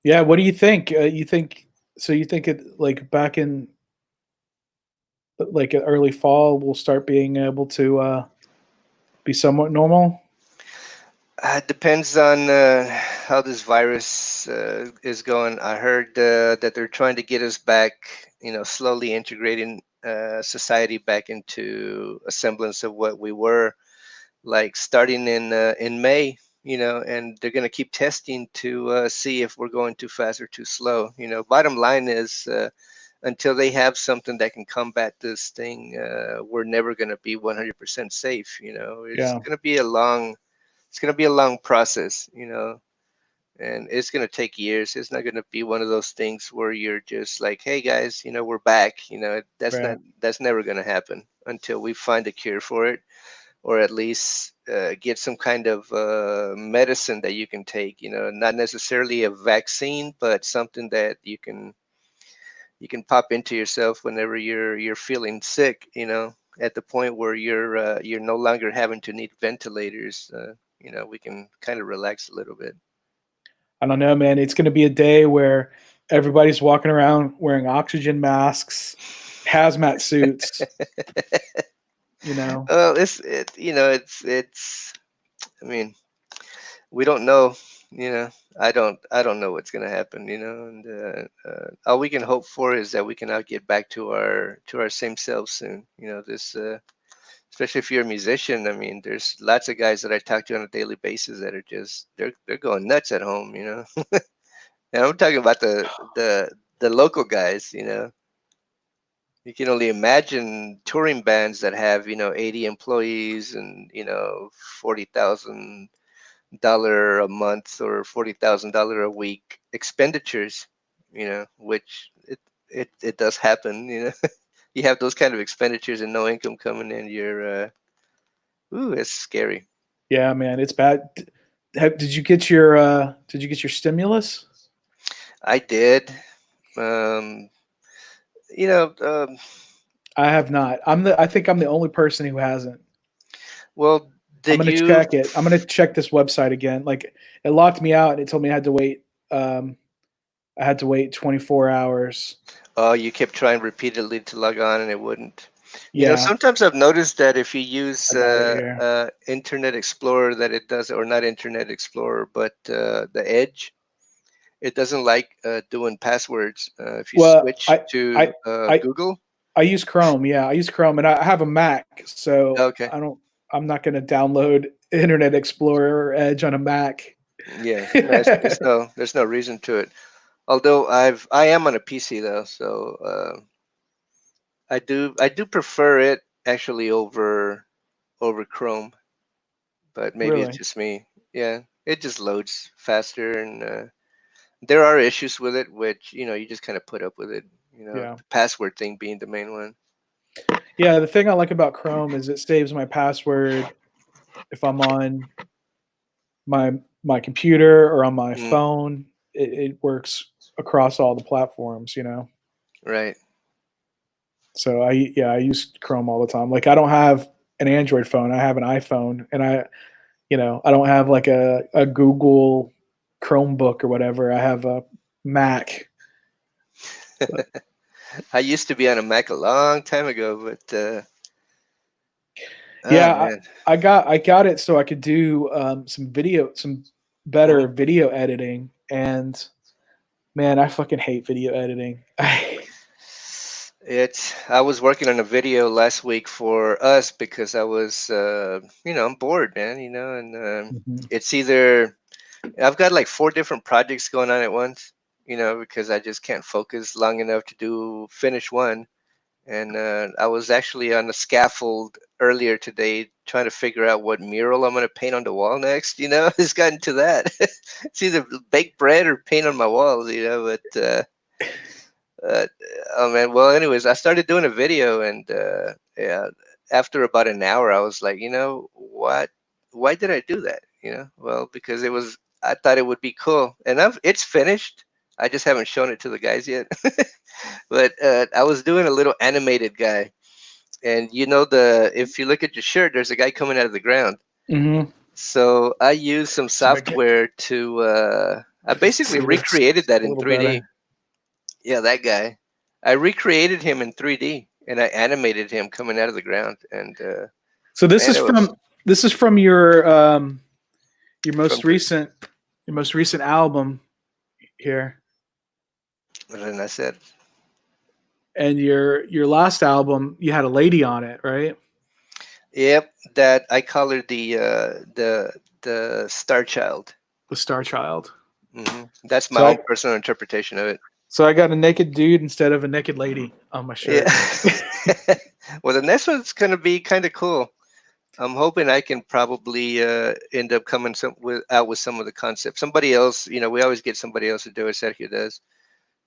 Yeah. What do you think? You think so? You think it like back in like early fall, we'll start being able to be somewhat normal? Depends on how this virus is going. I heard that they're trying to get us back, slowly integrating society back into a semblance of what we were, like starting in May, and they're going to keep testing to see if we're going too fast or too slow. Bottom line is, until they have something that can combat this thing, we're never going to be 100% safe. Yeah. It's going to be a long process, and it's going to take years. It's not going to be one of those things where you're just like, hey guys, we're back. Right. That's never going to happen until we find a cure for it, or at least get some kind of medicine that you can take. Not necessarily a vaccine, but something that you can pop into yourself whenever you're feeling sick. At the point where you're no longer having to need ventilators. We can kind of relax a little bit. I don't know, man. It's going to be a day where everybody's walking around wearing oxygen masks, hazmat suits. You know. Well, it's. I mean, we don't know. You know, I don't know what's gonna happen. And all we can hope for is that we can all get back to our same selves soon. This. Especially if you're a musician, I mean, there's lots of guys that I talk to on a daily basis that are just they're going nuts at home. And I'm talking about the local guys. You can only imagine touring bands that have 80 employees and $40,000 a month or $40,000 a week expenditures, which it does happen. You have those kind of expenditures and no income coming in, ooh, it's scary. Yeah, man. It's bad. Did you get your stimulus? I did. Um, you know, um, I have not. I think I'm the only person who hasn't. well, I'm did gonna you? check it. I'm gonna check this website again. Like it locked me out and it told me I had to wait. I had to wait 24 hours. Oh, you kept trying repeatedly to log on and it wouldn't. Yeah, Sometimes I've noticed that if you use I got it here. Internet Explorer, that it does, or not Internet Explorer, but the Edge, it doesn't like doing passwords. If you Well, switch to I, I, Google, I use Chrome. Yeah, I use Chrome, and I have a Mac, so okay, I don't. I'm not gonna download Internet Explorer or Edge on a Mac. yeah, no, there's no reason to it. Although I am on a PC though, so I do prefer it actually over Chrome, but maybe it's Really? just me. Yeah, it just loads faster, and there are issues with it, which you just kind of put up with it. Yeah. The password thing being the main one. Yeah. The thing I like about Chrome is it saves my password if I'm on my my computer or on my Mm, phone. It works across all the platforms. right. So I use Chrome all the time. Like I don't have an Android phone. I have an iPhone, and I don't have like a Google Chromebook or whatever. I have a Mac. But I used to be on a Mac a long time ago, but oh yeah, man. I got it so I could do some better Mhm. video editing. And man, I fucking hate video editing. I was working on a video last week for us because I was, I'm bored, man, and Mhm. it's either I've got like four different projects going on at once, because I just can't focus long enough to finish one. And I was actually on the scaffold earlier today trying to figure out what mural I'm going to paint on the wall next. It's gotten to that. It's either bake bread or paint on my walls, but uh, oh man. Well, anyways, I started doing a video, and yeah, after about an hour, I was like, you know what? Why did I do that? Well, because I thought it would be cool, and it's finished. I just haven't shown it to the guys yet. But I was doing a little animated guy, and if you look at your shirt, there's a guy coming out of the ground. Mhm. So I used some See if I can software to. I basically see this recreated that a in little 3D. better. Yeah, that guy. I recreated him in 3D, and I animated him coming out of the ground. And So this man, is it was from your from. your most recent album here, And then I said, and your last album you had a lady on it, right? "Yep, that I colored the Star Child." The Star Child. That's my So own I personal interpretation of it. so I got a naked dude instead of a naked lady on my Yeah. shirt. Well, the next one's gonna be kind of cool. I'm hoping I can probably end up coming out with some of the concepts. Somebody else, we always get somebody else to do it. Sergio does,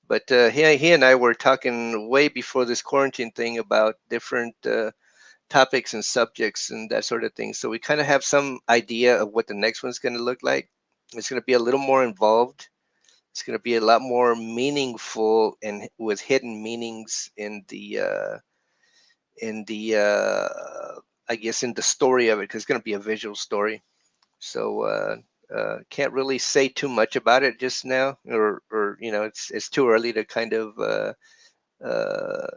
but he and I were talking way before this quarantine thing about different topics and subjects and that sort of thing. So we kind of have some idea of what the next one's going to look like. It's going to be a little more involved. It's going to be a lot more meaningful and with hidden meanings in the I guess in the story of it, because it's going to be a visual story. So can't really say too much about it just now, or it's too early to kind of uh,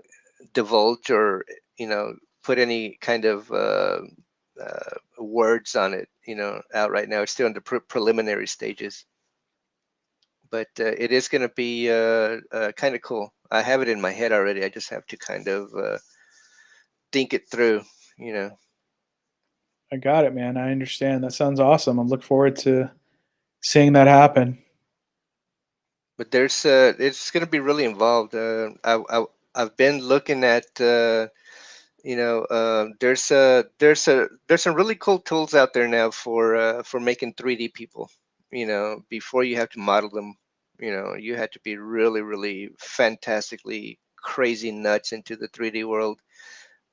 divulge or put any kind of words on it out right now. It's still in the preliminary stages, but it is going to be kind of cool. I have it in my head already. I just have to kind of think it through, you know. I got it, man. I understand. That sounds awesome. I'm looking forward to seeing that happen. But it's going to be really involved. I've been looking at there's some really cool tools out there now for making 3D people. Before you have to model them, you had to be really, really fantastically crazy nuts into the 3D world,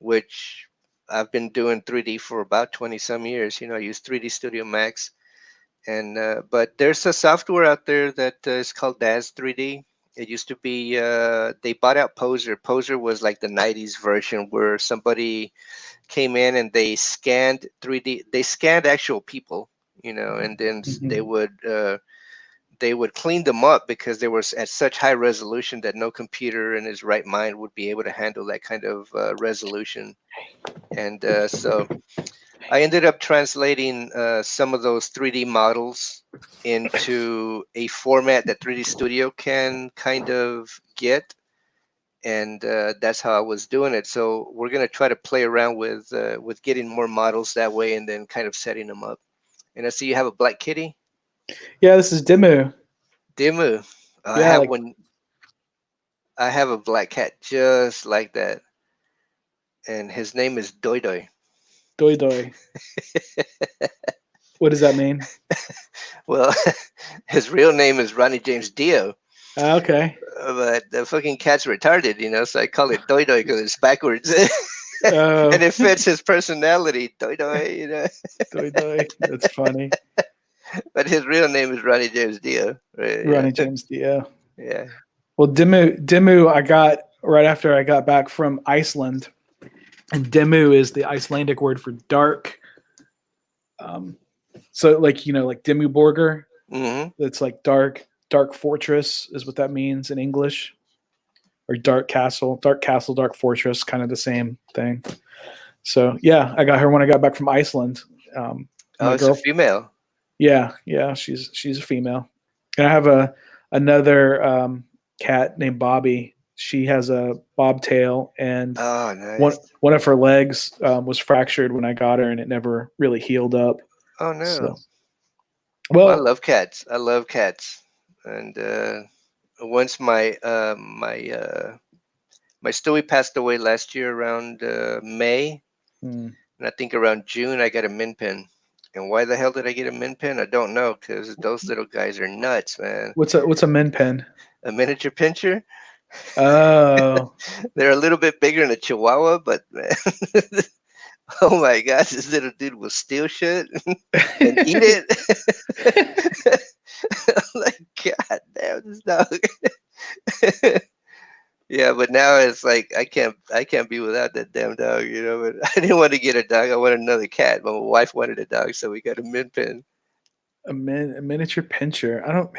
which I've been doing 3D for about 20 some years. I use 3D Studio Max, and but there's a software out there that is called DAZ 3D. It used to be they bought out Poser. Poser was like the 90s version where somebody came in and they scanned 3D. They scanned actual people, and then Mhm. they would clean them up because they were at such high resolution that no computer in his right mind would be able to handle that kind of resolution. And so I ended up translating some of those 3D models into a format that 3D Studio can kind of get, and that's how I was doing it. So we're gonna try to play around with getting more models that way, and then kind of setting them up. And I see you have a black kitty, Yeah, this is Demu. Dimu. I Yeah, have like one. I have a black cat just like that, and his name is Doi Doi. Doi Doi. What does that mean? Well, his real name is Ronnie James Dio, Okay. but the fucking cat's retarded. So I call it Doi Doi because it's backwards. Oh, And it fits his personality, Doi Doi. Doi Doi. That's funny. But his real name is Ronnie James Dio. Right? Yeah, Ronnie James Dio. yeah. Well, Demu, I got right after I got back from Iceland, and Demu is the Icelandic word for dark. Um, so like like Demu Borger, Hmm. it's like dark fortress is what that means in English, or dark castle, dark fortress, kind of the same thing. So yeah, I got her when I got back from Iceland. Oh, My it's a girl, female. yeah, she's a female, and I have another cat named Bobby. She has a bobtail, and Oh, one nice. one of her legs was fractured when I got her, and it never really healed up. Oh no. So, Well, I well, love cats. I love cats. And once my Stewie passed away last year around May, hmm, and I think around June I got a min pin. And why the hell did I get a min pin? I don't know, because those little guys are nuts, man. what's a min pen? A miniature pincher. Oh, They're a little bit bigger than a Chihuahua, but man, oh my gosh, this little dude will steal shit and eat it. I'm like, God damn, this dog. Yeah, but now it's like I can't be without that damn dog, you know. But I didn't want to get a dog. I wanted another cat, but my wife wanted a dog, so we got a min pin. a miniature pincher. I don't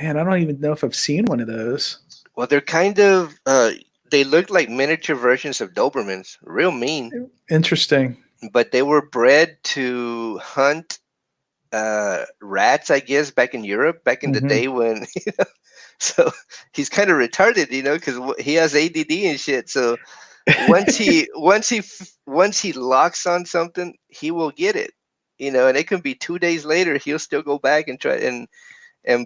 even know if I've seen one of those. Well, they're kind of they look like miniature versions of Dobermans, real mean, Interesting. but they were bred to hunt rats, I guess, back in Europe, back in the Hmm. day when, so he's kind of retarded, because he has ADD and shit. So once he locks on something, he will get it, and it can be 2 days later, he'll still go back and try and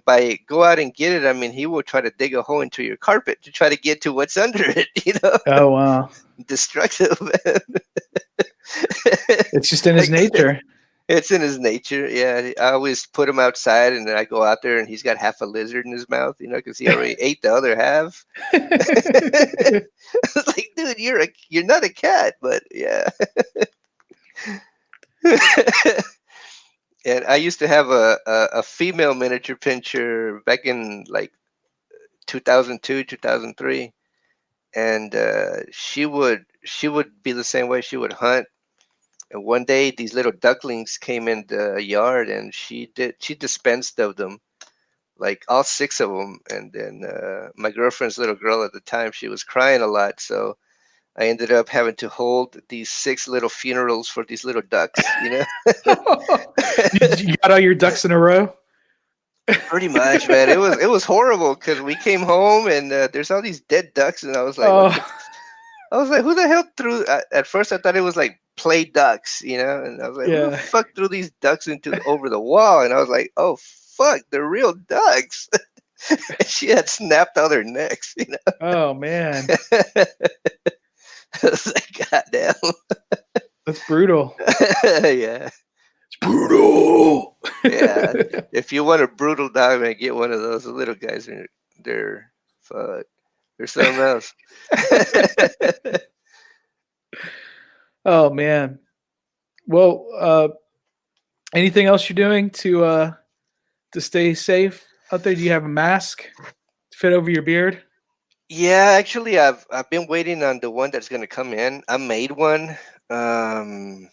by go out and get it, I mean, he will try to dig a hole into your carpet to try to get to what's under it, Oh wow, destructive, man. it's just in his Like, nature. it's in his nature. Yeah, I always put him outside, and then I go out there, and he's got half a lizard in his mouth, because he already ate the other half. It's like, dude, you're not a cat, but yeah. And I used to have a female miniature pincher back in like 2002, 2003, and she would be the same way. She would hunt. And one day, these little ducklings came in the yard, and she dispensed of them, like all six of them. And then my girlfriend's little girl at the time, she was crying a lot, so I ended up having to hold these six little funerals for these little ducks. You got all your ducks in a row. Pretty much, man. It was horrible because we came home, and there's all these dead ducks, and I was like, what Oh the I was like, who the hell threw? At first, I thought it was like play ducks, and I was like, who the yeah. fuck threw these ducks into over the wall? And I was like, oh fuck, they're real ducks. And she had snapped all their necks. Oh man, I was like, God damn. that's brutal. Yeah, It's brutal. yeah. If you want a brutal dog, man, get one of those. The little guys they're fuck, they're something else. Oh man. Well, anything else you're doing to stay safe out there? Do you have a mask to fit over your beard? Yeah, actually, I've been waiting on the one that's gonna come in. I made one. Um,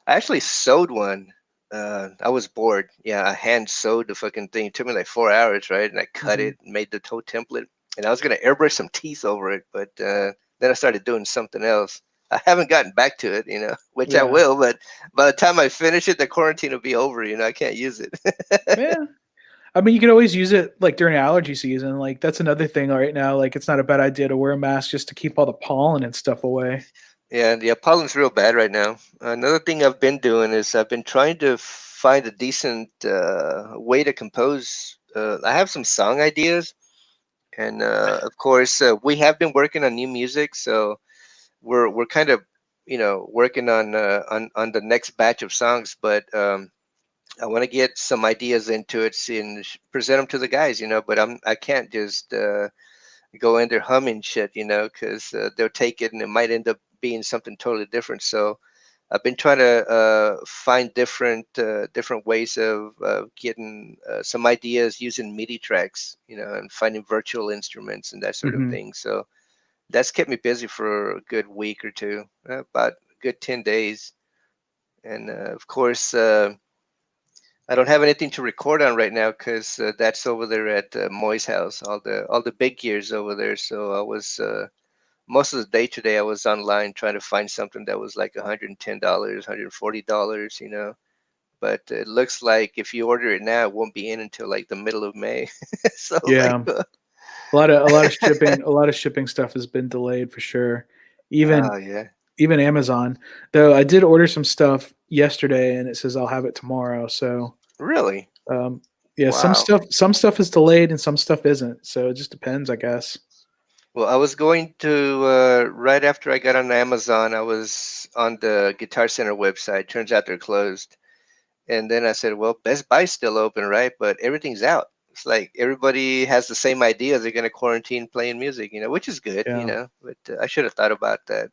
I actually sewed one. I was bored. Yeah, I hand sewed the fucking thing. It took me like 4 hours, right? And I cut Hmm. it, made the toe template, and I was gonna airbrush some teeth over it, but then I started doing something else. I haven't gotten back to it, which I Yeah. will. But by the time I finish it, the quarantine will be over. I can't use it. Yeah. I mean, you can always use it like during allergy season. Like that's another thing right now. Like it's not a bad idea to wear a mask just to keep all the pollen and stuff away. Yeah, the pollen's real bad right now. Another thing I've been doing is I've been trying to find a decent way to compose. I have some song ideas, and of course, we have been working on new music, so we're kind of working on the next batch of songs. But I want to get some ideas into it, see, and present them to the guys. But I can't just go in there humming shit, because they'll take it and it might end up being something totally different. So I've been trying to find different ways of getting some ideas using MIDI tracks, and finding virtual instruments and that sort of Hmm. thing. So that's kept me busy for a good week or two, about a good 10 days. And of course, I don't have anything to record on right now because that's over there at Moy's house, all the big gears over there. So I was most of the day today I was online trying to find something that was like $110, $140. But it looks like if you order it now, it won't be in until like the middle of May. So like, Yeah. a lot of shipping stuff has been delayed for sure. Even Oh yeah, even Amazon. Though I did order some stuff yesterday, and it says I'll have it tomorrow. So really? um, yeah, some Wow. stuff is delayed and some stuff isn't. So it just depends, I guess. Well, I was going to right after I got on Amazon, I was on the Guitar Center website. Turns out they're closed. And then I said, well, Best Buy's still open, right? But everything's out. It's like everybody has the same idea. They're going to quarantine playing music, which is good, Yeah, But I should have thought about that.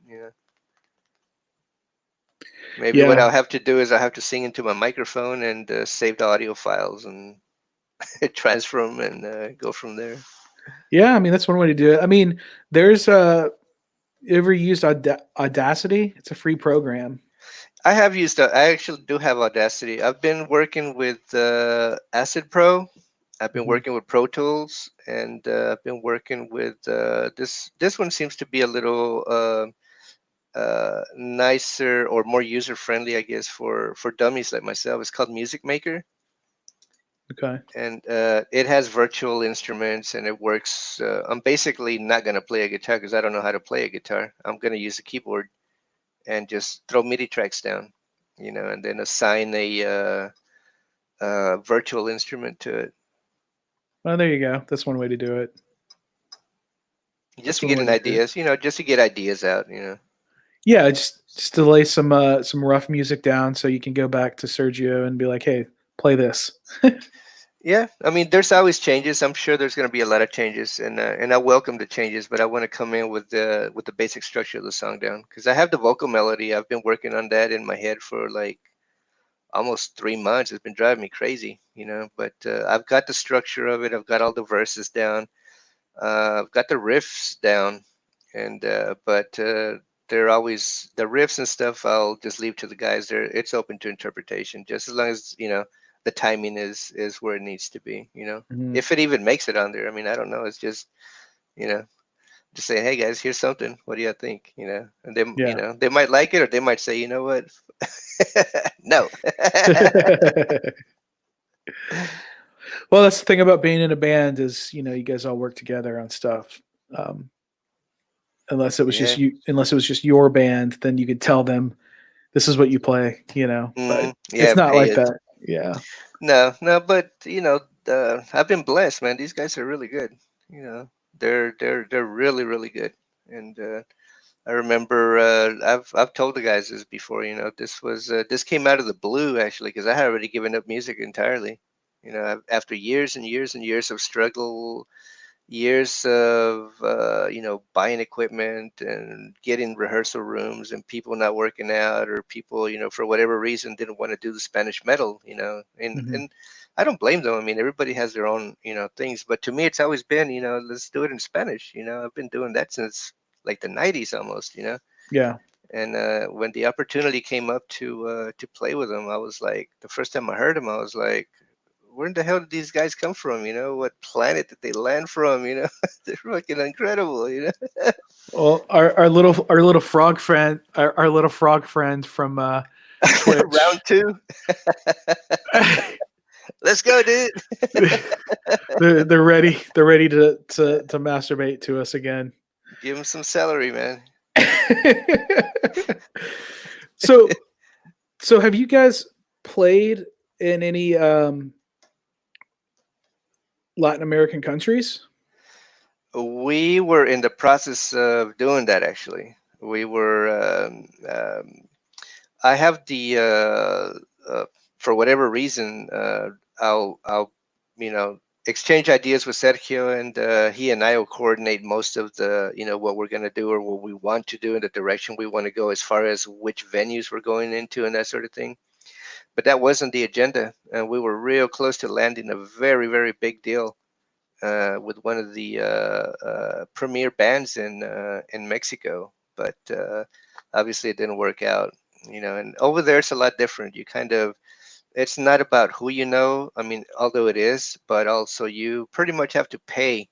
Maybe what yeah, I'll have to do is I have to sing into my microphone and save the audio files and transfer them and go from there. yeah. I mean, that's one way to do it. I mean, there's ever used Audacity? It's a free program. I have used, I actually do have Audacity. I've been working with Acid Pro. I've been Hmm. working with Pro Tools, and I've been working with this one seems to be a little nicer or more user friendly, I guess, for dummies like myself. It's called Music Maker, Okay. and it has virtual instruments, and it works. I'm basically not gonna play a guitar because I don't know how to play a guitar. I'm gonna use a keyboard and just throw MIDI tracks down, and then assign a virtual instrument to it, Well, there you go. That's one way to do it. just That's to one get way an to do it. ideas, just to get ideas out. Yeah, just to lay some rough music down so you can go back to Sergio and be like, "Hey, play this." Yeah, I mean, there's always changes. I'm sure there's going to be a lot of changes, and I welcome the changes, but I want to come in with the basic structure of the song down because I have the vocal melody. I've been working on that in my head for like almost 3 months. It's been driving me crazy. But I've got the structure of it. I've got all the verses down. I've got the riffs down, and but they're always the riffs and stuff. I'll just leave to the guys. There, it's open to interpretation, just as long as the timing is where it needs to be. Mhm. If it even makes it on there. I mean, I don't know. It's just you know just saying, hey guys, here's something. What do you think? And they Yeah. they might like it, or they might say, you know what, no. Well, that's the thing about being in a band is you guys all work together on stuff. Um, Yeah. unless it was just your band, then you could tell them this is what you play. But Yeah. it's not Pay like it. that. Yeah. No, no, but I've been blessed, man. These guys are really good. You know, they're really really good. And I remember I've told the guys this before. This came out of the blue actually because I had already given up music entirely. After years and years and years of struggle, years of buying equipment and getting rehearsal rooms and people not working out or people for whatever reason didn't want to do the Spanish metal and Hmm. and I don't blame them. I mean, everybody has their own things, but to me it's always been let's do it in Spanish. I've been doing that since like the 90s almost. Yeah. And when the opportunity came up to play with them, I was like, the first time I heard them, I was like, where in the hell did these guys come from? What planet did they land from? They're fucking incredible. Well, our little frog friend from Round Twitch. two, let's go, dude. they're ready. They're ready to masturbate to us again. Give them some celery, man. so so have you guys played in any Latin American countries? We were in the process of doing that actually. We were. I have the for whatever reason, I'll you know exchange ideas with Sergio, and he and I will coordinate most of the what we're gonna do or what we want to do in the direction we want to go as far as which venues we're going into and that sort of thing. But that wasn't the agenda, and we were real close to landing a very very big deal with one of the premier bands in Mexico, but obviously it didn't work out. And over there it's a lot different. You kind of It's not about who you know. I mean, although it is, but also you pretty much have to pay,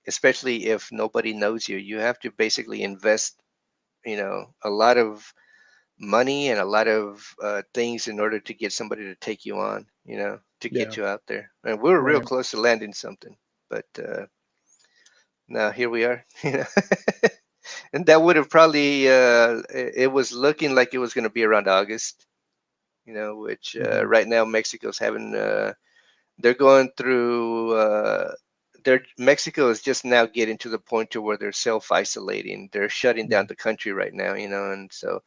especially if nobody knows you. You have to basically invest, a lot of money and a lot of things in order to get somebody to take you on, to Yeah. get you out there. And we were real Right. close to landing something, but now here we are. And that would have probably it was looking like it was going to be around August, which Mhm. right now Mexico's having they're going through Mexico is just now getting to the point to where they're self-isolating. They're shutting down Mhm. the country right now, and so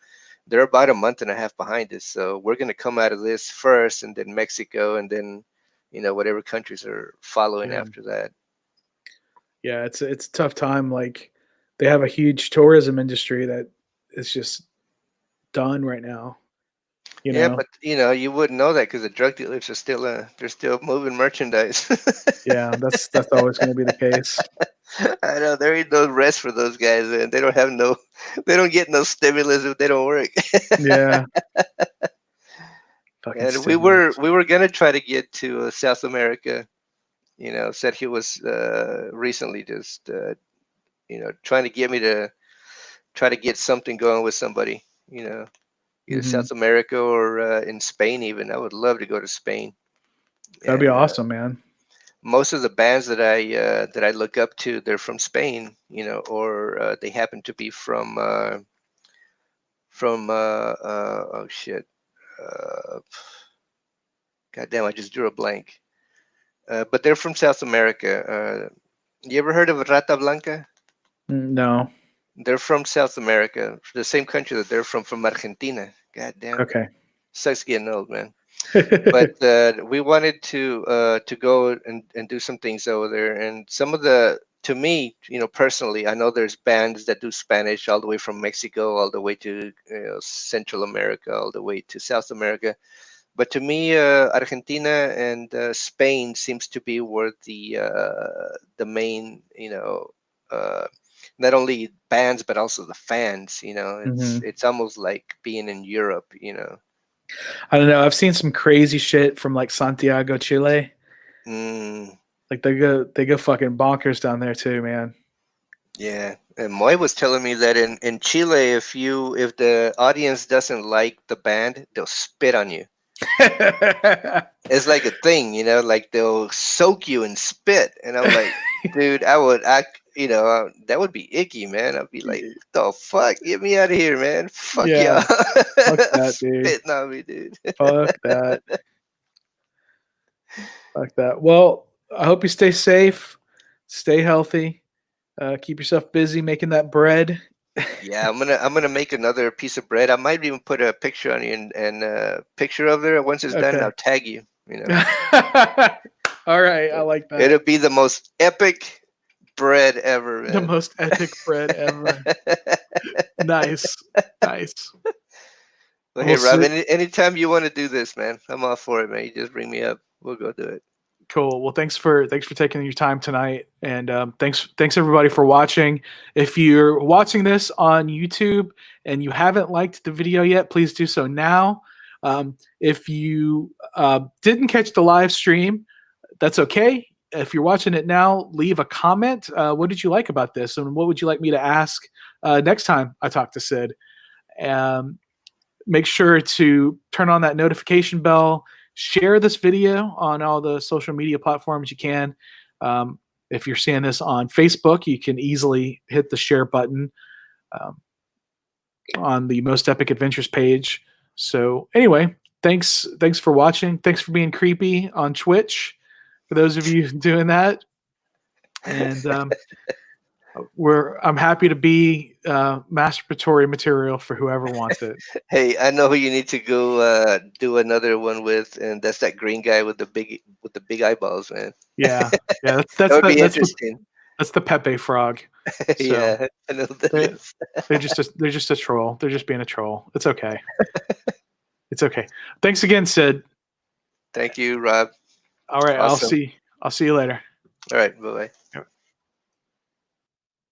they're about a month and a half behind us. So we're going to come out of this first, and then Mexico, and then whatever countries are following Yeah. after that. Yeah, it's a tough time. Like they have a huge tourism industry that is just done right now. You Yeah, know. but you wouldn't know that because the drug dealers are still they're still moving merchandise. Yeah, that's always going to be the case. I know there ain't no rest for those guys, and they don't have no, they don't get no stimulus if they don't work. Yeah, fucking And stimulus. we were gonna try to get to South America. Said he was recently just trying to get me to try to get something going with somebody. Either Hmm. South America or in Spain even. I would love to go to Spain. That'd be And awesome, man. most of the bands that I look up to, they're from Spain, or they happen to be from oh shit, uh, god damn, I just drew a blank. But they're from South America. You ever heard of Rata Blanca? No. They're from South America, the same country that they're from Argentina. God damn, Okay. sucks getting old, man. But we wanted to go and do some things over there, and some of the to me, personally, I know there's bands that do Spanish all the way from Mexico all the way to Central America, all the way to South America. But to me, Argentina and Spain seems to be where the main, uh, not only bands but also the fans. It's Hmm. it's almost like being in Europe. I don't know. I've seen some crazy shit from like Santiago, Chile. Mm. Like they go fucking bonkers down there too, man. Yeah, and Moy was telling me that in Chile, if the audience doesn't like the band, they'll spit on you. It's like a thing, like they'll soak you in spit. And I'm like, dude, that would be icky, man. I'd be like, the fuck, get me out of here, man. Fuck Yeah, y'all, fuck that, dude. spitting on me, dude. Fuck that. Fuck that. Well, I hope you stay safe, stay healthy, keep yourself busy making that bread. Yeah, I'm gonna make another piece of bread. I might even put a picture on you and a picture of it. Once it's done, Okay. I'll tag you. All right, I like that. It'll be the most epic bread ever, The man. most epic bread ever. Nice. Nice. Well, hey, We'll Rob, see. anytime you want to do this, man, I'm all for it, man. You just bring me up. We'll go do it. Cool. Well, thanks for taking your time tonight, and thanks everybody for watching. If you're watching this on YouTube and you haven't liked the video yet, please do so now. If you didn't catch the live stream, that's okay. If you're watching it now, leave a comment. What did you like about this, and what would you like me to ask next time I talk to Sid? Um, Make sure to turn on that notification bell, share this video on all the social media platforms you can. um, if you're seeing this on Facebook, you can easily hit the share button um, on the Most Epic Adventures page. So anyway, thanks for watching. Thanks for being creepy on Twitch for those of you doing that. And I'm happy to be masturbatory material for whoever wants it. Hey, I know who you need to go do another one with, and that's that green guy with the big eyeballs, man. Yeah, yeah. That would be interesting. That's the Pepe frog. So Yeah, I know who that they is. they're just a troll. They're just being a troll. It's okay. It's okay. Thanks again, Sid. Thank you, Rob. All right, Awesome. I'll see you later. All right, bye bye.